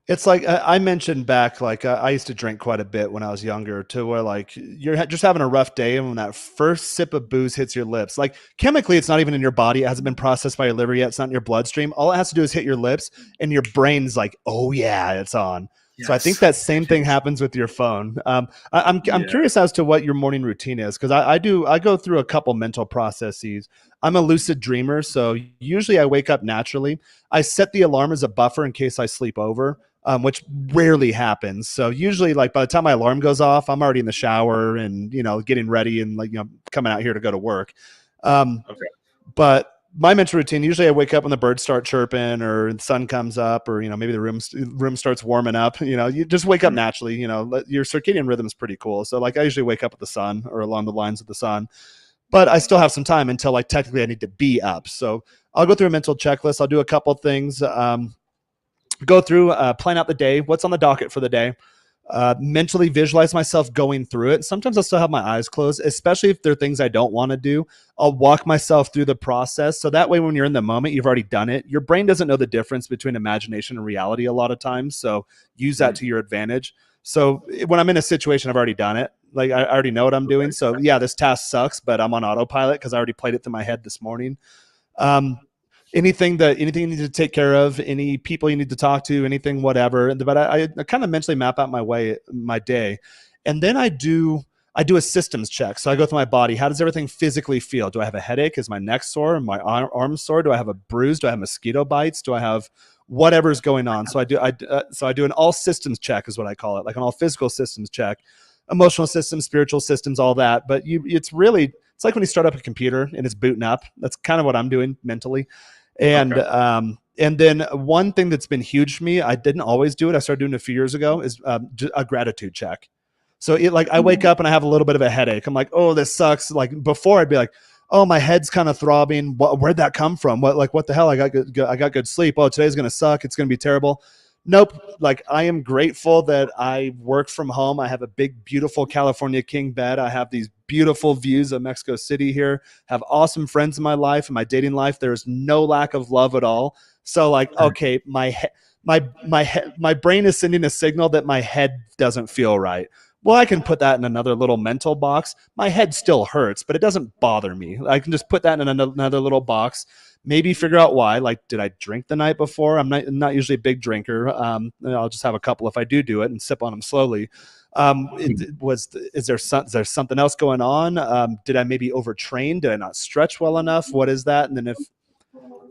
It's like I mentioned back, like I used to drink quite a bit when I was younger, to where like you're just having a rough day, and when that first sip of booze hits your lips, like chemically it's not even in your body, it hasn't been processed by your liver yet, it's not in your bloodstream. All it has to do is hit your lips, and your brain's like, oh yeah, it's on. Yes. So I think that same thing happens with your phone. I'm curious as to what your morning routine is, because I go through a couple mental processes. I'm a lucid dreamer, so usually I wake up naturally. I set the alarm as a buffer in case I sleep over, which rarely happens. So usually, like by the time my alarm goes off, I'm already in the shower and getting ready and coming out here to go to work. But my mental routine, usually I wake up when the birds start chirping or the sun comes up, or, maybe the room starts warming up. You just wake up naturally. Your circadian rhythm is pretty cool. So like I usually wake up with the sun or along the lines of the sun, but I still have some time until like technically I need to be up. So I'll go through a mental checklist. I'll do a couple things, go through, plan out the day, what's on the docket for the day. Mentally visualize myself going through it. Sometimes I'll still have my eyes closed, especially if there are things I don't want to do. I'll walk myself through the process. So that way, when you're in the moment, you've already done it. Your brain doesn't know the difference between imagination and reality a lot of times. So use that to your advantage. So when I'm in a situation, I've already done it. Like I already know what I'm doing. So yeah, this task sucks, but I'm on autopilot because I already played it through my head this morning. Anything you need to take care of, any people you need to talk to, anything, whatever. But I kind of mentally map out my day. And then I do a systems check. So I go through my body. How does everything physically feel? Do I have a headache? Is my neck sore? My arm sore? Do I have a bruise? Do I have mosquito bites? Do I have whatever's going on? So I do an all systems check is what I call it, like an all physical systems check, emotional systems, spiritual systems, all that. But it's like when you start up a computer and it's booting up. That's kind of what I'm doing mentally. And then one thing that's been huge for me, I didn't always do it, I started doing it a few years ago, is a gratitude check. So I wake up and I have a little bit of a headache. I'm like, oh, this sucks. Like before I'd be like, oh, my head's kind of throbbing. Where'd that come from? What the hell? I got good sleep. Oh, today's going to suck. It's going to be terrible. Nope. Like I am grateful that I work from home. I have a big, beautiful California king bed. I have these beautiful views of Mexico City here, have awesome friends in my life and my dating life. There's no lack of love at all. So like, okay, my brain is sending a signal that my head doesn't feel right. Well, I can put that in another little mental box. My head still hurts, but it doesn't bother me. I can just put that in another little box, maybe figure out why. Like, did I drink the night before? I'm not usually a big drinker. I'll just have a couple if I do it and sip on them slowly. Is there something else going on? Did I maybe overtrain? Did I not stretch well enough? What is that? And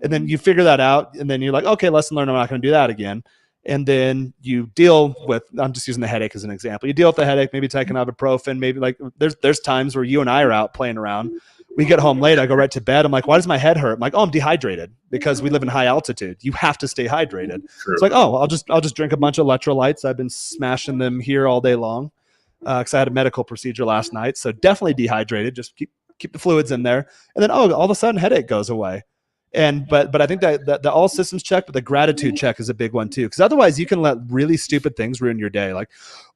then you figure that out, and then you're like, okay, lesson learned. I'm not going to do that again. And then you deal with, I'm just using the headache as an example. You deal with the headache, maybe take an ibuprofen, maybe like there's times where you and I are out playing around. We get home late. I go right to bed. I'm like, why does my head hurt? I'm like, oh, I'm dehydrated because we live in high altitude. You have to stay hydrated. True. It's like, oh, I'll just drink a bunch of electrolytes. I've been smashing them here all day long because I had a medical procedure last night. So definitely dehydrated. Just keep the fluids in there. And then, all of a sudden headache goes away. But I think that the all systems check, but the gratitude check is a big one too. Because otherwise you can let really stupid things ruin your day. Like,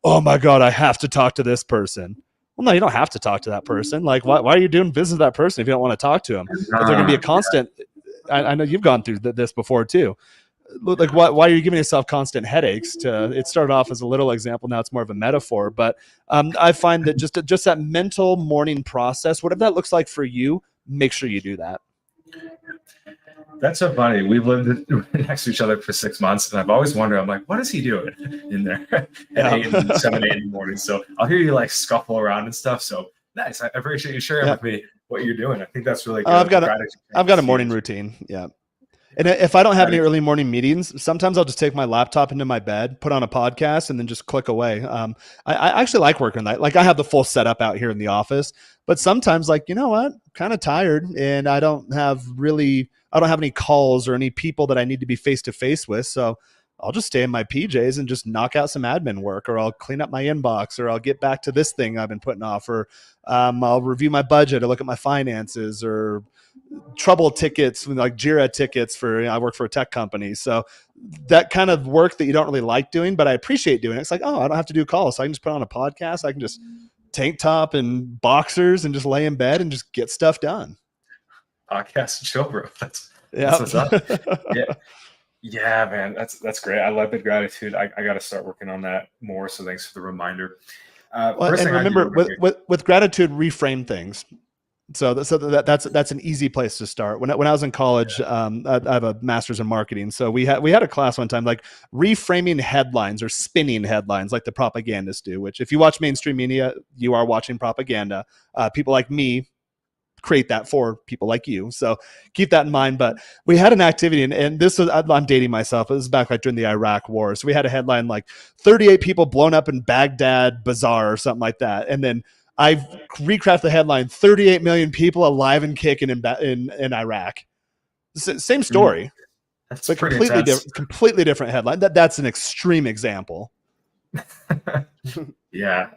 oh my God, I have to talk to this person. Well, no, you don't have to talk to that person. Like, why are you doing business with that person if you don't want to talk to them? If they're going to be a constant, I know you've gone through this before too. Like, why are you giving yourself constant headaches? It started off as a little example. Now it's more of a metaphor. But I find that just that mental morning process, whatever that looks like for you, make sure you do that. That's so funny. We've lived next to each other for 6 months, and I've always wondered, I'm like, what is he doing in there at 7, 8 in the morning? So I'll hear you like scuffle around and stuff. So nice. I appreciate you sharing with me what you're doing. I think that's really good. I've got a morning routine. Yeah. And if I don't have any early morning meetings, sometimes I'll just take my laptop into my bed, put on a podcast, and then just click away. I actually like working that. Like, I have the full setup out here in the office, but sometimes, like, you know what, kind of tired, and I don't have any calls or any people that I need to be face to face with. So I'll just stay in my PJs and just knock out some admin work, or I'll clean up my inbox, or I'll get back to this thing I've been putting off, or I'll review my budget or look at my finances, or trouble tickets, like Jira tickets I work for a tech company. So that kind of work that you don't really like doing, but I appreciate doing it. It's like, oh, I don't have to do calls. So I can just put on a podcast. I can just tank top and boxers and just lay in bed and just get stuff done. Podcast and show, bro. That's what's up. Yeah, man. That's great. I love the gratitude. I got to start working on that more. So thanks for the reminder. And remember, with gratitude, reframe things. So that's an easy place to start. When I was in college, I have a master's in marketing. So we had a class one time, like reframing headlines or spinning headlines, like the propagandists do. Which, if you watch mainstream media, you are watching propaganda. People like me create that for people like you. So keep that in mind. But we had an activity, and this was, I'm dating myself. This is back like during the Iraq War. So we had a headline like 38 people blown up in Baghdad Bazaar or something like that, and then I've recrafted the headline: 38 million people alive and kicking in Iraq. Same story. That's but completely different headline. That's an extreme example. Yeah,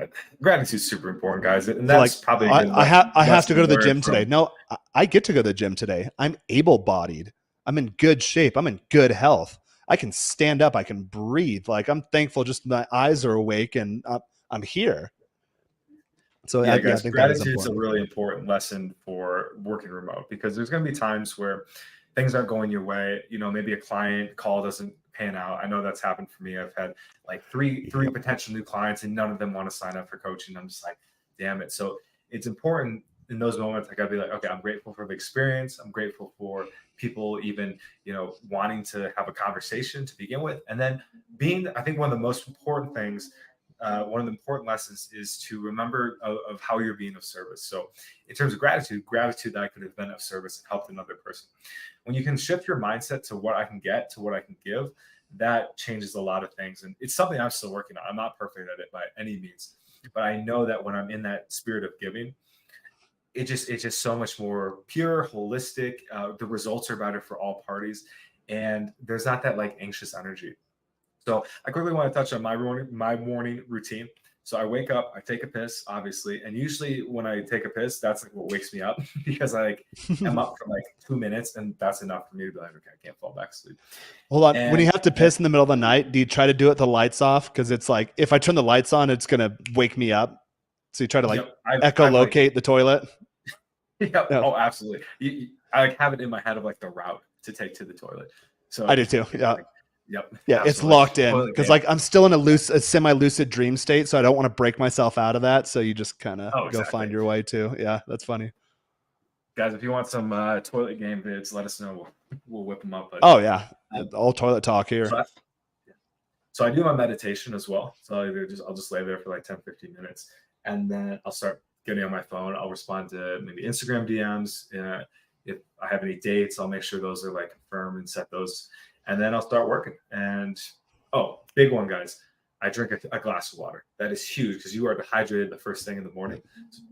gratitude's super important, guys, and that's like, probably. I have to go to the gym today. No, I get to go to the gym today. I'm able-bodied. I'm in good shape. I'm in good health. I can stand up. I can breathe. Like, I'm thankful. Just my eyes are awake, and I'm here. So yeah, guys, I think gratitude's a really important lesson for working remote, because there's going to be times where things aren't going your way. You know, maybe a client call doesn't pan out. I know that's happened for me. I've had like three potential new clients, and none of them want to sign up for coaching. I'm just like, damn it. So it's important in those moments. I gotta be like, okay, I'm grateful for the experience. I'm grateful for people even, wanting to have a conversation to begin with. And then I think one of the most important things, one of the important lessons is to remember of how you're being of service. So in terms of gratitude that I could have been of service and helped another person. When you can shift your mindset to what I can get, to what I can give, that changes a lot of things. And it's something I'm still working on. I'm not perfect at it by any means, but I know that when I'm in that spirit of giving, it's just so much more pure, holistic. The results are better for all parties. And there's not that like anxious energy. So I quickly want to touch on my morning routine. So I wake up, I take a piss, obviously. And usually when I take a piss, that's like what wakes me up, because I'm up for like 2 minutes, and that's enough for me to be like, okay, I can't fall back asleep. Hold on. When you have to piss in the middle of the night, do you try to do it with the lights off? Because it's like, if I turn the lights on, it's going to wake me up. So you try to echolocate the toilet. Yep. Yeah. Oh, absolutely. I have it in my head of like the route to take to the toilet. So I do too. Yeah. Yep. Yeah, it's Absolutely. locked in Toilet because game. like I'm still in a semi-lucid dream state, so I don't want to break myself out of that. So you just kind of Oh, go exactly. find your way too. Yeah, that's funny. Guys, if you want some toilet game vids, let us know. We'll whip them up. But, Oh yeah, all toilet talk here. So I do my meditation as well. So I'll just lay there for like 10, 15 minutes, and then I'll start getting on my phone. I'll respond to maybe Instagram DMs. If I have any dates, I'll make sure those are like confirmed and set those, and then I'll start working. And big one, guys. I drink a glass of water. That is huge because you are dehydrated the first thing in the morning. So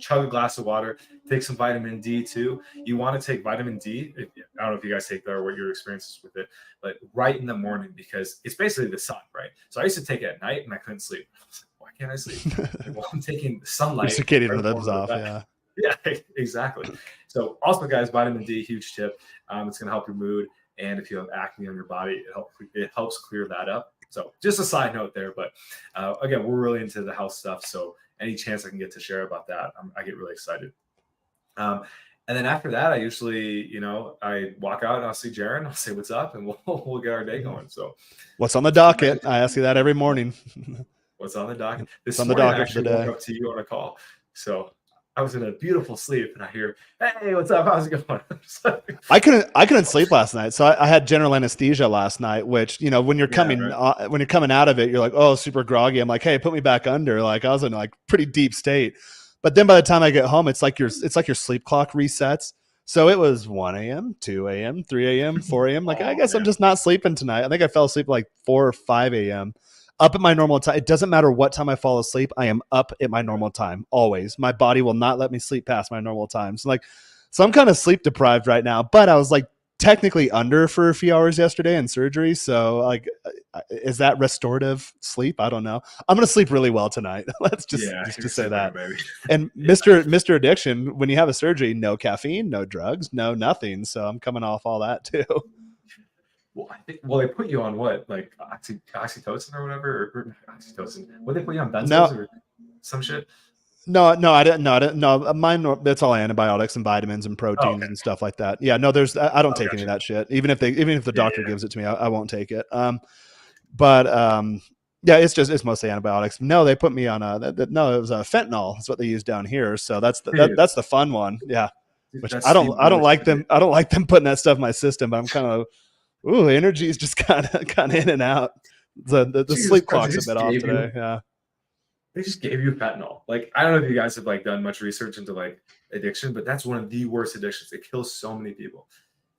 chug a glass of water. Take some vitamin D too. You want to take vitamin D. I don't know if you guys take that or what your experience is with it, but right in the morning because it's basically the sun, right? So I used to take it at night and I couldn't sleep. I was like, why can't I sleep? Well, I'm taking sunlight. Your circadian rhythm's off. Yeah. Yeah, exactly. So also, guys, vitamin D, huge tip. It's going to help your mood. And if you have acne on your body, it helps clear that up. So just a side note there, but again, we're really into the health stuff. So any chance I can get to share about that, I get really excited. And then after that, I usually, I walk out and I'll see Jaren, I'll say what's up, and we'll get our day going. So what's on the docket? I ask you that every morning. What's on the docket? This morning I actually woke up to you on a call. So I was in a beautiful sleep and I hear, hey, what's up? How's it going? I couldn't sleep last night. So I had general anesthesia last night, which, when you're coming out of it, you're like, oh, super groggy. I'm like, hey, put me back under. Like I was in like pretty deep state. But then by the time I get home, it's like your sleep clock resets. So it was 1 a.m., 2 a.m., 3 a.m., 4 a.m. Like, I guess I'm just not sleeping tonight. I think I fell asleep like 4 or 5 a.m. Up at my normal time. It doesn't matter what time I fall asleep. I am up at my normal time always. My body will not let me sleep past my normal time. So I'm kind of sleep deprived right now, but I was like technically under for a few hours yesterday in surgery. So like, is that restorative sleep? I don't know. I'm going to sleep really well tonight. Let's just say that. Baby. And Mr. Addiction, when you have a surgery, no caffeine, no drugs, no nothing. So I'm coming off all that too. Well, they put you on what, like oxytocin or whatever, or oxytocin. What they put you on, benzos or some shit? No, I didn't. No, mine. That's all antibiotics and vitamins and proteins and stuff like that. Yeah, no, I don't take any of that shit. Even if the doctor gives it to me, I won't take it. Yeah, it's mostly antibiotics. No, they put me on it was fentanyl. That's what they use down here. So that's the fun one. Yeah, which I don't like them. I don't like them putting that stuff in my system. But I'm kind of. Ooh, energy is just kind of in and out. The sleep clock's a bit off today. Yeah. They just gave you fentanyl. Like, I don't know if you guys have like done much research into like addiction, but that's one of the worst addictions. It kills so many people.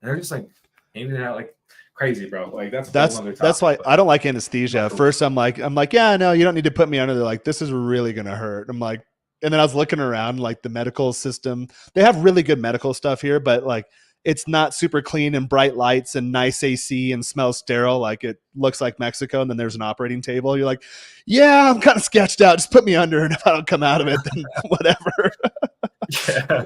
And they're just like aiming it out like crazy, bro. Like that's why I don't like anesthesia. First I'm like, yeah, no, you don't need to put me under. They're like, this is really gonna hurt. I'm like, and then I was looking around like the medical system. They have really good medical stuff here, but like it's not super clean and bright lights and nice AC and smells sterile. Like it looks like Mexico. And then there's an operating table. You're like, yeah, I'm kind of sketched out. Just put me under. And if I don't come out of it, then whatever. Yeah.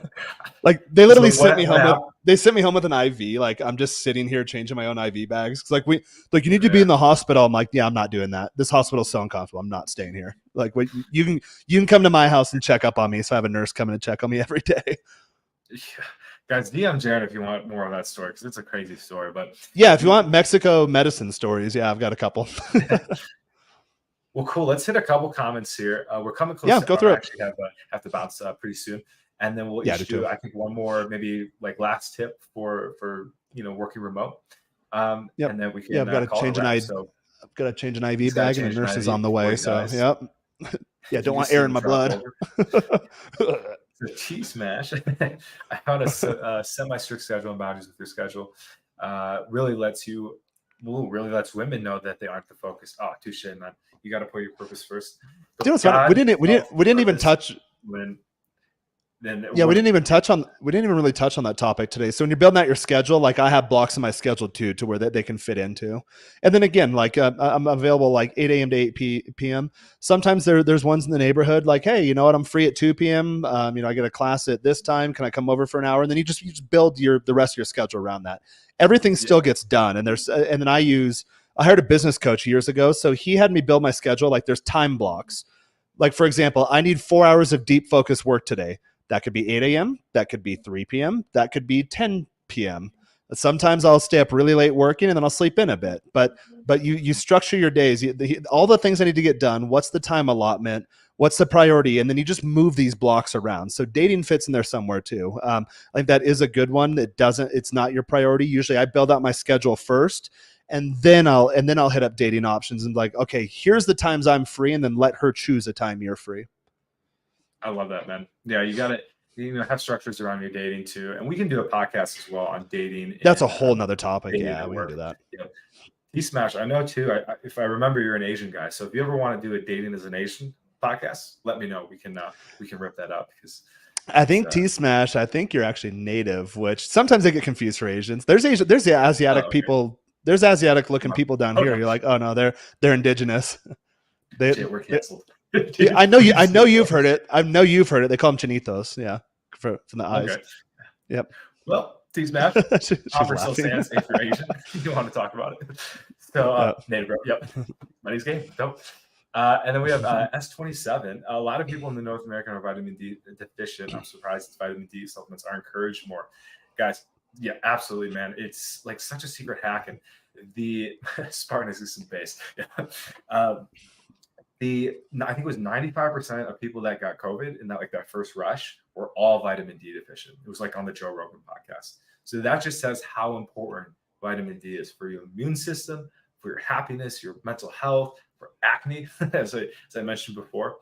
Like they literally sent me home with an IV. Like I'm just sitting here changing my own IV bags. Cause you need to be in the hospital. I'm like, yeah, I'm not doing that. This hospital's so uncomfortable. I'm not staying here. Like you can come to my house and check up on me. So I have a nurse coming to check on me every day. Yeah. Guys, DM Jaren if you want more of that story because it's a crazy story. But yeah, if you want Mexico medicine stories, yeah, I've got a couple. Well, cool. Let's hit a couple comments here. We're coming close. Yeah, go through it. Actually have to bounce pretty soon, and then we'll do I think one more maybe like last tip for working remote. And then we can. I've got to change an IV. So I've got to change an IV bag, and the nurse is on the way. So yep. Yeah, don't want air in my blood. The T smash. I found a semi-strict schedule and boundaries with your schedule. Really lets women know that they aren't the focus. Oh, touche, man. You got to put your purpose first. We didn't even touch. We didn't even really touch on that topic today. So when you're building out your schedule, like I have blocks in my schedule too, to where they can fit into. And then again, like I'm available like 8 a.m. to 8 p.m. Sometimes there's ones in the neighborhood like, hey, you know what? I'm free at 2 p.m. I get a class at this time. Can I come over for an hour? And then you just build the rest of your schedule around that. Everything still gets done. And then I hired a business coach years ago. So he had me build my schedule. Like there's time blocks. Like for example, I need 4 hours of deep focus work today. That could be 8 a.m. That could be 3 p.m. That could be 10 p.m. Sometimes I'll stay up really late working and then I'll sleep in a bit. But you structure your days. All the things I need to get done. What's the time allotment? What's the priority? And then you just move these blocks around. So dating fits in there somewhere too. I think that is a good one. It's not your priority. Usually I build out my schedule first, and then I'll hit up dating options and like, okay, here's the times I'm free, and then let her choose a time you're free. I love that, man. Yeah, you got to have structures around your dating too, and we can do a podcast as well on dating. That's a whole nother topic. Yeah, we can do that. Yeah. T-Smash, I know too. If I remember, you're an Asian guy, so if you ever want to do a dating as an Asian podcast, let me know. We can rip that up because I think T-Smash. I think you're actually native, which sometimes they get confused for Asians. There's the Asiatic people. There's Asiatic looking people down here. You're like, oh no, they're indigenous. We're canceled. Yeah, I know you've heard it. I know you've heard it. They call them chinitos. Yeah, from the eyes. Okay. Yep. Well, T-Smash offer still stands if you're Asian. You want to talk about it. So native bro. Yep. Money's game. Dope. And then we have S27. A lot of people in the North America are vitamin D deficient. I'm surprised vitamin D supplements are encouraged more. Guys, yeah, absolutely, man. It's like such a secret hack. And the Spartan is some base. I think it was 95% of people that got COVID in that first rush were all vitamin D deficient. It was like on the Joe Rogan podcast. So that just says how important vitamin D is for your immune system, for your happiness, your mental health, for acne, as I mentioned before,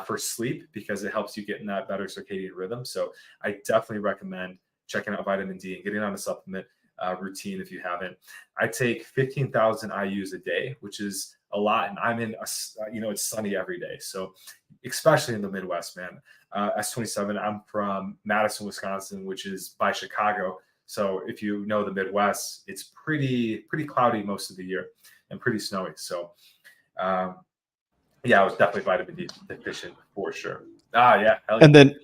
for sleep, because it helps you get in that better circadian rhythm. So I definitely recommend checking out vitamin D and getting on a supplement routine if you haven't. I take 15,000 IUs a day, which is a lot, and I'm in it's sunny every day, so especially in the Midwest, man. S27, I'm from Madison, Wisconsin, which is by Chicago. So if you know the Midwest, it's pretty cloudy most of the year and pretty snowy. So I was definitely vitamin D deficient for sure. And then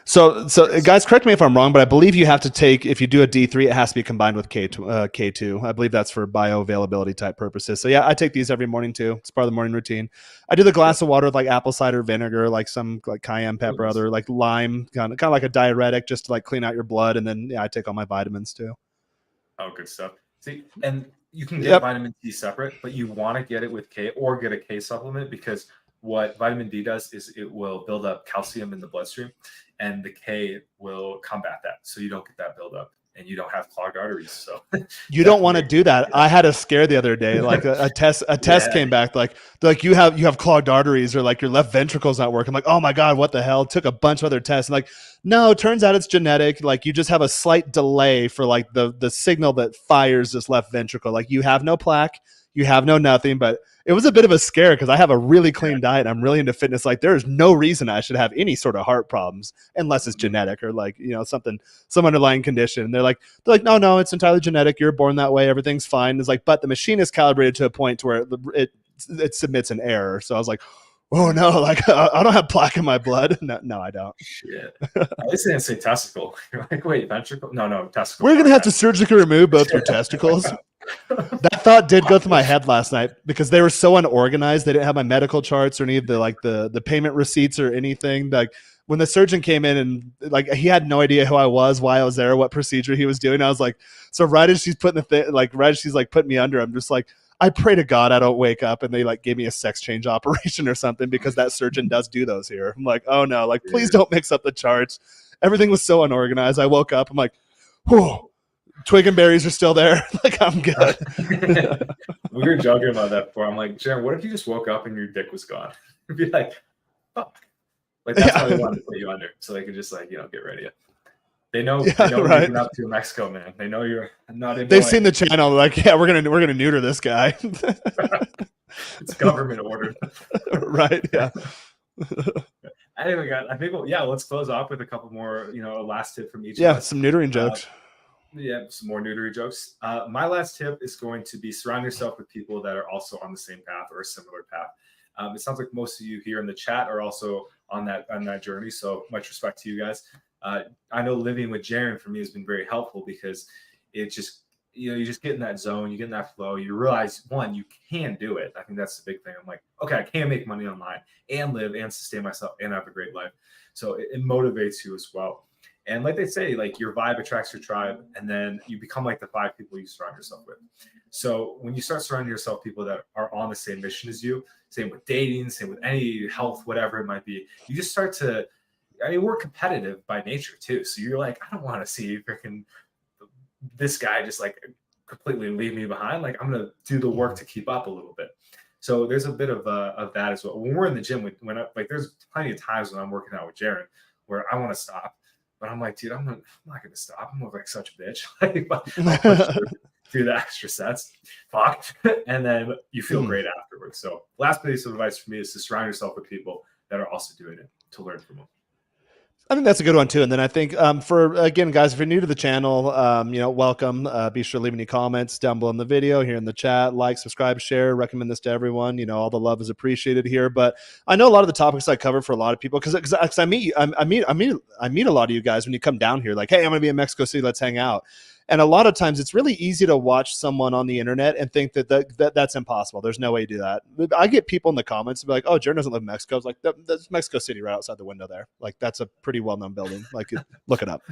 so guys, correct me if I'm wrong, but I believe you have to take, if you do a D3, it has to be combined with K2. I believe that's for bioavailability type purposes. So yeah, I take these every morning too. It's part of the morning routine. I do the glass of water with like apple cider vinegar, like some like cayenne pepper, other like lime, kind of like a diuretic, just to like clean out your blood. And then I take all my vitamins too. Oh, good stuff. See, and you can get vitamin D separate, but you want to get it with K or get a K supplement, because what vitamin D does is it will build up calcium in the bloodstream, and the K will combat that, so you don't get that buildup and you don't have clogged arteries. So you don't want to do that. I had a scare the other day. Like a test came back like you have clogged arteries, or like your left ventricle's not working. I'm like, oh my God, what the hell? Took a bunch of other tests. And like, no, it turns out it's genetic. Like you just have a slight delay for like the signal that fires this left ventricle. Like you have no plaque, you have no nothing, but it was a bit of a scare because I have a really clean diet. I'm really into fitness. Like there is no reason I should have any sort of heart problems unless it's genetic or like, some underlying condition. And they're like, no, it's entirely genetic. You're born that way. Everything's fine. It's like, but the machine is calibrated to a point to where it submits an error. So I was like, oh no, like I don't have plaque in my blood. No, I don't. Shit. I was going to say testicle. You're like, wait, ventricle? No, testicle. We're going to have to surgically remove both your testicles. That thought did go through my head last night because they were so unorganized. They didn't have my medical charts or any of the payment receipts or anything. Like when the surgeon came in and like he had no idea who I was, why I was there, what procedure he was doing. I was like, so right as she's putting putting me under, I'm just like, I pray to God I don't wake up and they like gave me a sex change operation or something, because that surgeon does do those here. I'm like, oh no, like please don't mix up the charts. Everything was so unorganized. I woke up, I'm like, whew. Twig and berries are still there. Like I'm good. We were joking about that before. I'm like, Jaren, what if you just woke up and your dick was gone? You'd be like, fuck. Like that's why they wanted to put you under, so they could just like get rid of you. They know what you've been up to in Mexico, man. They know you're not in. They've seen the channel. Like, yeah, we're gonna neuter this guy. It's government ordered. Right? Yeah. Anyway, guys, I think let's close off with a couple more. A last tip from each. Yeah, of us. Some neutering jokes. Some more neutery jokes. My last tip is going to be surround yourself with people that are also on the same path or a similar path. It sounds like most of you here in the chat are also on that journey. So much respect to you guys. I know living with Jaren for me has been very helpful because it just, you just get in that zone, you get in that flow, you realize you can do it. I think that's the big thing. I'm like, okay, I can make money online and live and sustain myself and have a great life. So it motivates you as well. And like they say, like your vibe attracts your tribe, and then you become like the 5 people you surround yourself with. So when you start surrounding yourself with people that are on the same mission as you, same with dating, same with any health, whatever it might be, you just start to, I mean, we're competitive by nature too. So you're like, I don't want to see freaking this guy just like completely leave me behind. Like I'm going to do the work to keep up a little bit. So there's a bit of that as well. When we're in the gym, there's plenty of times when I'm working out with Jaren where I want to stop, but I'm like, dude, I'm not going to stop. I'm like such a bitch. Like, I'll push do the extra sets, fuck, and then you feel great afterwards. So last piece of advice for me is to surround yourself with people that are also doing it, to learn from them. I think that's a good one too. And then I think for, again, guys, if you're new to the channel, welcome. Be sure to leave any comments down below in the video, here in the chat, like, subscribe, share, recommend this to everyone. All the love is appreciated here. But I know a lot of the topics I cover for a lot of people, because I meet a lot of you guys when you come down here, like, hey, I'm going to be in Mexico City, let's hang out. And a lot of times it's really easy to watch someone on the internet and think that's impossible. There's no way to do that. I get people in the comments be like, oh, Jaren doesn't live in Mexico. I was like, that's Mexico City right outside the window there. Like, that's a pretty well-known building. Like, look it up,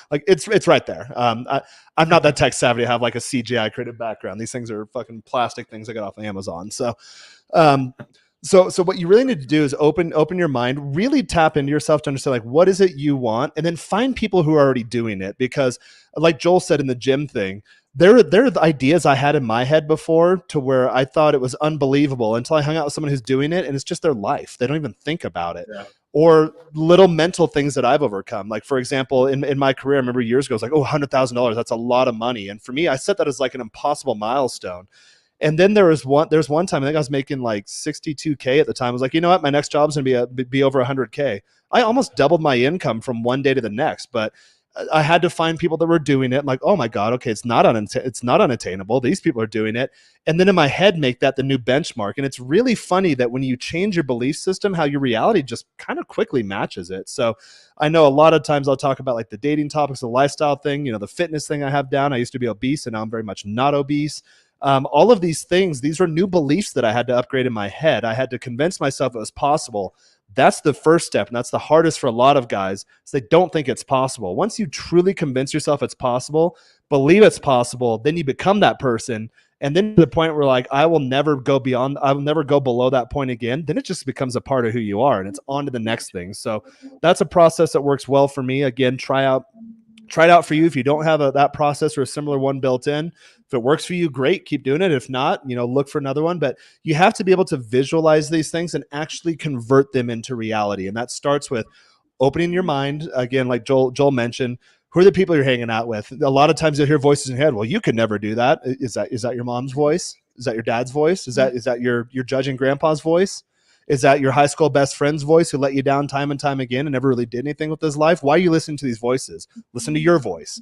like it's right there. I'm not that tech savvy to have like a CGI created background. These things are fucking plastic things I got off Amazon. So what you really need to do is open your mind, really tap into yourself to understand, like, what is it you want? And then find people who are already doing it. Because like Joel said in the gym thing, there are the ideas I had in my head before to where I thought it was unbelievable until I hung out with someone who's doing it, and it's just their life. They don't even think about it. Yeah. Or little mental things that I've overcome. Like, for example, in my career, I remember years ago, I was like, oh, $100,000, that's a lot of money. And for me, I set that as like an impossible milestone. And then there's one time, I think I was making like 62K at the time. I was like, you know what? My next job is going to be over 100K. I almost doubled my income from one day to the next, but I had to find people that were doing it. I'm like, oh my God, okay, it's not unattainable. These people are doing it. And then in my head, make that the new benchmark. And it's really funny that when you change your belief system, how your reality just kind of quickly matches it. So I know a lot of times I'll talk about like the dating topics, the lifestyle thing, the fitness thing I have down. I used to be obese and now I'm very much not obese. All of these things, these are new beliefs that I had to upgrade in my head. I had to convince myself it was possible. That's the first step, and that's the hardest for a lot of guys, is they don't think it's possible. Once you truly convince yourself it's possible, believe it's possible, then you become that person, and then to the point where like, I will never go below that point again, then it just becomes a part of who you are, and it's on to the next thing. So that's a process that works well for me. Again, try it out for you. If you don't have that process or a similar one built in, if it works for you, great, keep doing it. If not, look for another one. But you have to be able to visualize these things and actually convert them into reality. And that starts with opening your mind. Again, like Joel mentioned, who are the people you're hanging out with? A lot of times you'll hear voices in your head. Well, you could never do that. Is that your mom's voice? Is that your dad's voice? Is that your judging grandpa's voice? Is that your high school best friend's voice who let you down time and time again and never really did anything with his life? Why are you listening to these voices? Listen to your voice.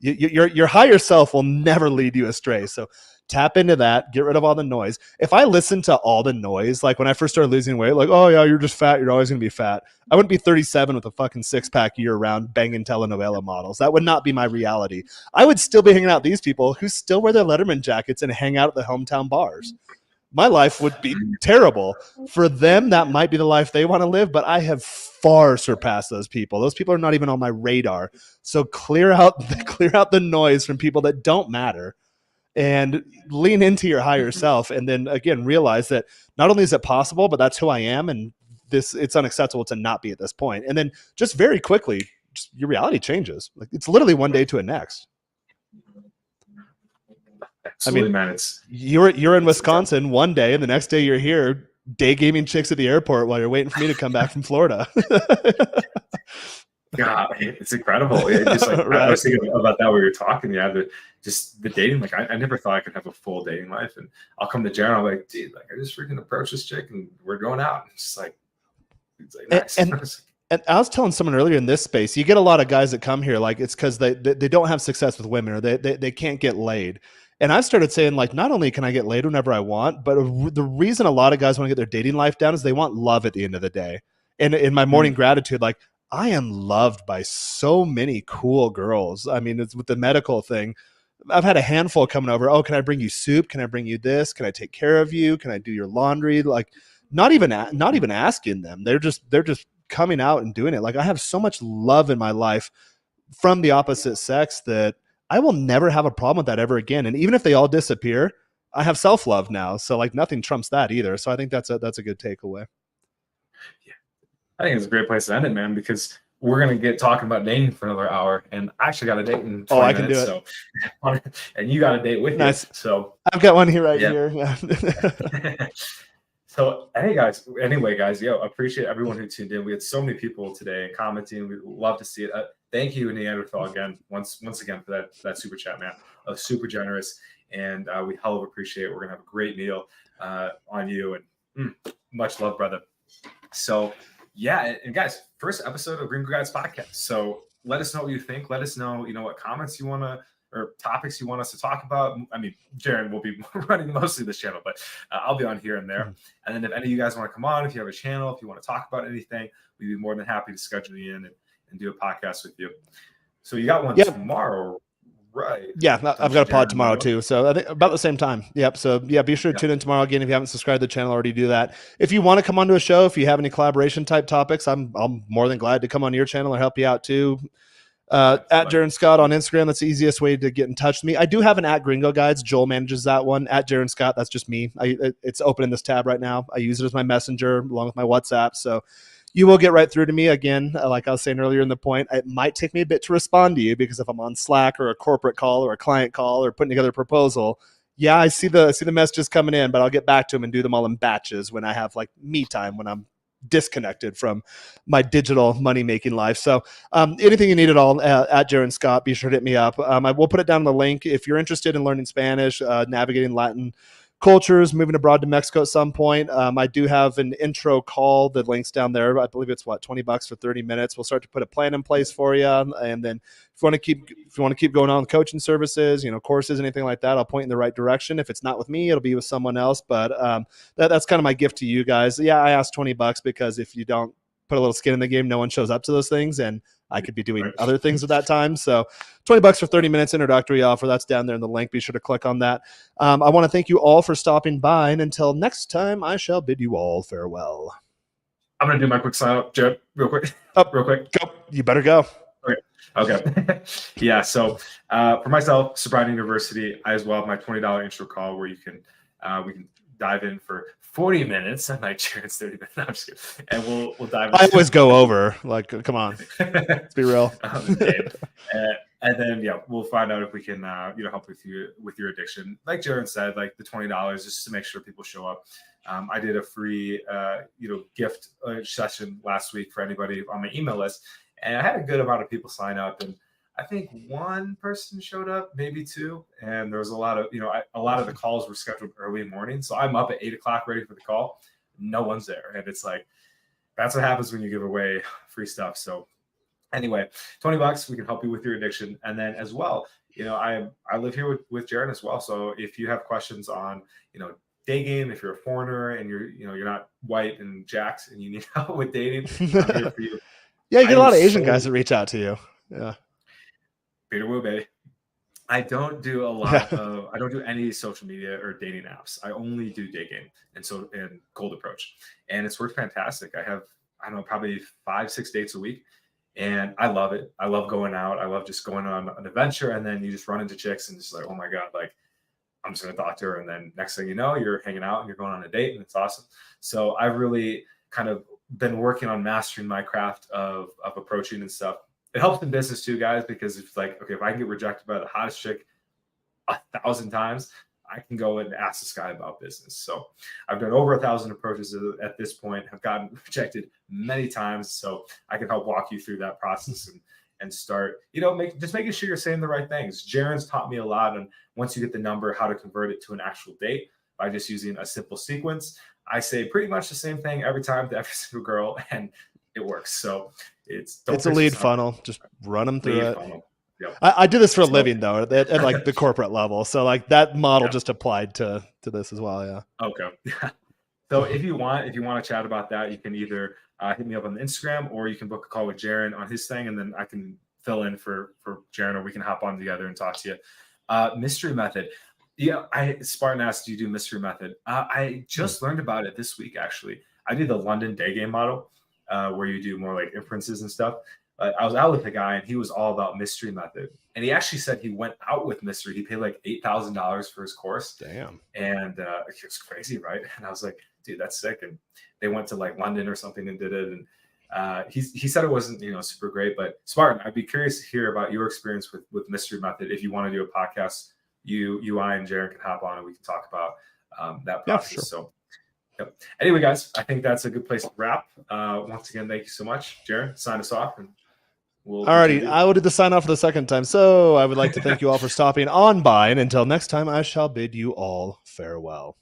Your higher self will never lead you astray. So tap into that. Get rid of all the noise. If I listened to all the noise, like when I first started losing weight, like, oh yeah, you're just fat, you're always going to be fat, I wouldn't be 37 with a fucking six-pack year round banging telenovela models. That would not be my reality. I would still be hanging out with these people who still wear their Letterman jackets and hang out at the hometown bars. My life would be terrible. For them, that might be the life they want to live, but I have far surpassed those people. Those people are not even on my radar. So clear out the noise from people that don't matter and lean into your higher self. And then again, realize that not only is it possible, but that's who I am. And it's unacceptable to not be at this point. And then just very quickly, your reality changes. Like, it's literally one day to the next. Absolutely, man. You're in Wisconsin one day, and the next day you're here day gaming chicks at the airport while you're waiting for me to come back from Florida. God, it's incredible. Just like, right. I was thinking about that when we were talking. Yeah, just the dating. Like, I never thought I could have a full dating life. And I'll come to Jaren, I'm like, dude, like, I just freaking approached this chick, and we're going out. It's like nice. And I was telling someone earlier in this space, you get a lot of guys that come here, like, it's because they don't have success with women, or they can't get laid. And I started saying, like, not only can I get laid whenever I want, but the reason a lot of guys want to get their dating life down is they want love at the end of the day. And in my morning gratitude, like, I am loved by so many cool girls. I mean, it's with the medical thing. I've had a handful coming over. Oh, can I bring you soup? Can I bring you this? Can I take care of you? Can I do your laundry? Like, not even asking them. They're just coming out and doing it. Like, I have so much love in my life from the opposite sex that I will never have a problem with that ever again. And even if they all disappear, I have self-love now. So like nothing trumps that either. So I think that's a good takeaway. Yeah. I think it's a great place to end it, man, because we're going to get talking about dating for another hour. And I actually got a date in 20 I can minutes. do it. So, and you got a date with Nice. you. So I've got one here here. So anyway, guys, appreciate everyone who tuned in. We had so many people today commenting. We'd love to see it. Thank you, Neanderthal, again, once again for that super chat, man. Super generous, and we hell of appreciate it. We're gonna have a great meal on you, and much love, brother. So yeah, and guys, first episode of Gringo Guides Podcast. So let us know what you think. Let us know, what comments you want to or topics you want us to talk about. I mean, Jaren will be running mostly this channel, but I'll be on here and there. And then if any of you guys want to come on, if you have a channel, if you want to talk about anything, we'd be more than happy to schedule you in and do a podcast with you. So you got one tomorrow, right? Yeah, I've got a pod tomorrow too. So I think about the same time. Yep. So yeah, be sure to tune in tomorrow again. If you haven't subscribed to the channel, already do that. If you want to come onto a show, if you have any collaboration type topics, I'm more than glad to come on your channel and help you out too. At Jaren Scott on Instagram, that's the easiest way to get in touch with me. I do have an at Gringo Guides. Joel manages that one. At Jaren Scott, that's just me. It's open in this tab right now. I use it as my messenger along with my WhatsApp. So you will get right through to me. Again, like I was saying earlier in the point, it might take me a bit to respond to you because if I'm on Slack or a corporate call or a client call or putting together a proposal, yeah, I see the messages coming in, but I'll get back to them and do them all in batches when I have like me time, when I'm disconnected from my digital money-making life. So anything you need at all at Jaren Scott, be sure to hit me up. I will put it down in the link. If you're interested in learning Spanish, navigating Latin cultures, moving abroad to Mexico at some point, I do have an intro call. The link's down there. I believe it's $20 for 30 minutes. We'll start to put a plan in place for you. And then if you want to keep going on with coaching services, courses, anything like that, I'll point in the right direction. If it's not with me, it'll be with someone else. But that's kind of my gift to you guys. Yeah, I asked $20 because if you don't put a little skin in the game, no one shows up to those things, and I could be doing other things at that time. So $20 for 30 minutes introductory offer. That's down there in the link. Be sure to click on that. I want to thank you all for stopping by. And until next time, I shall bid you all farewell. I'm going to do my quick sign up, Jared, real quick. Go. You better go. Okay. Yeah. So for myself, Sobriety University, I as well have my $20 intro call where we can dive in for 40 minutes. I might share it's 30 minutes. No, I'm just kidding. And we'll dive in. I always go over. Like, come on. Let's be real. And then we'll find out if we can help with your addiction. Like Jaren said, like the $20 just to make sure people show up. I did a free gift session last week for anybody on my email list, and I had a good amount of people sign up, and I think one person showed up, maybe two, and there was a lot of the calls were scheduled early morning. So I'm up at 8:00 ready for the call. No one's there, and it's like that's what happens when you give away free stuff. So anyway, $20, we can help you with your addiction, and then as well, I live here with Jaren as well. So if you have questions on day game, if you're a foreigner and you're not white and jacked and you need help with dating, I'm here for you. Yeah, you get a lot of Asian guys that reach out to you. Yeah. Peter Wu, baby. I don't do I don't do any social media or dating apps. I only do day game and cold approach. And it's worked fantastic. I have, probably 5-6 dates a week. And I love it. I love going out. I love just going on an adventure. And then you just run into chicks and just like, oh my God, like I'm just going to talk to her. And then next thing you know, you're hanging out and you're going on a date and it's awesome. So I've really kind of been working on mastering my craft of approaching and stuff. It helps in business too, guys, because it's like, okay, if I can get rejected by the hottest chick 1,000 times, I can go and ask this guy about business. So I've done over 1,000 approaches at this point, have gotten rejected many times. So I can help walk you through that process and start, just making sure you're saying the right things. Jaren's taught me a lot on once you get the number, how to convert it to an actual date by just using a simple sequence. I say pretty much the same thing every time to every single girl, and it works. So it's a lead funnel. Just run them through it. Yep. I do this for a living though, at like the corporate level. So like that model just applied to this as well. Yeah. Okay. So if you want to chat about that, you can either hit me up on the Instagram, or you can book a call with Jaren on his thing, and then I can fill in for Jaren, or we can hop on together and talk to you. Mystery method. Yeah, Spartan asked, do you do mystery method? I just learned about it this week, actually. I do the London day game model, where you do more like inferences and stuff. I was out with a guy and he was all about mystery method. And he actually said he went out with mystery. He paid like $8,000 for his course. Damn. And it was crazy, right? And I was like, dude, that's sick. And they went to like London or something and did it. And he said it wasn't, super great, but Spartan, I'd be curious to hear about your experience with mystery method. If you want to do a podcast, I and Jaren can hop on and we can talk about that process. Sure. So yep. Anyway, guys, I think that's a good place to wrap. Once again, thank you so much. Jaren, sign us off. And alrighty, I will do the sign off for the second time. So I would like to thank you all for stopping on by. And until next time, I shall bid you all farewell.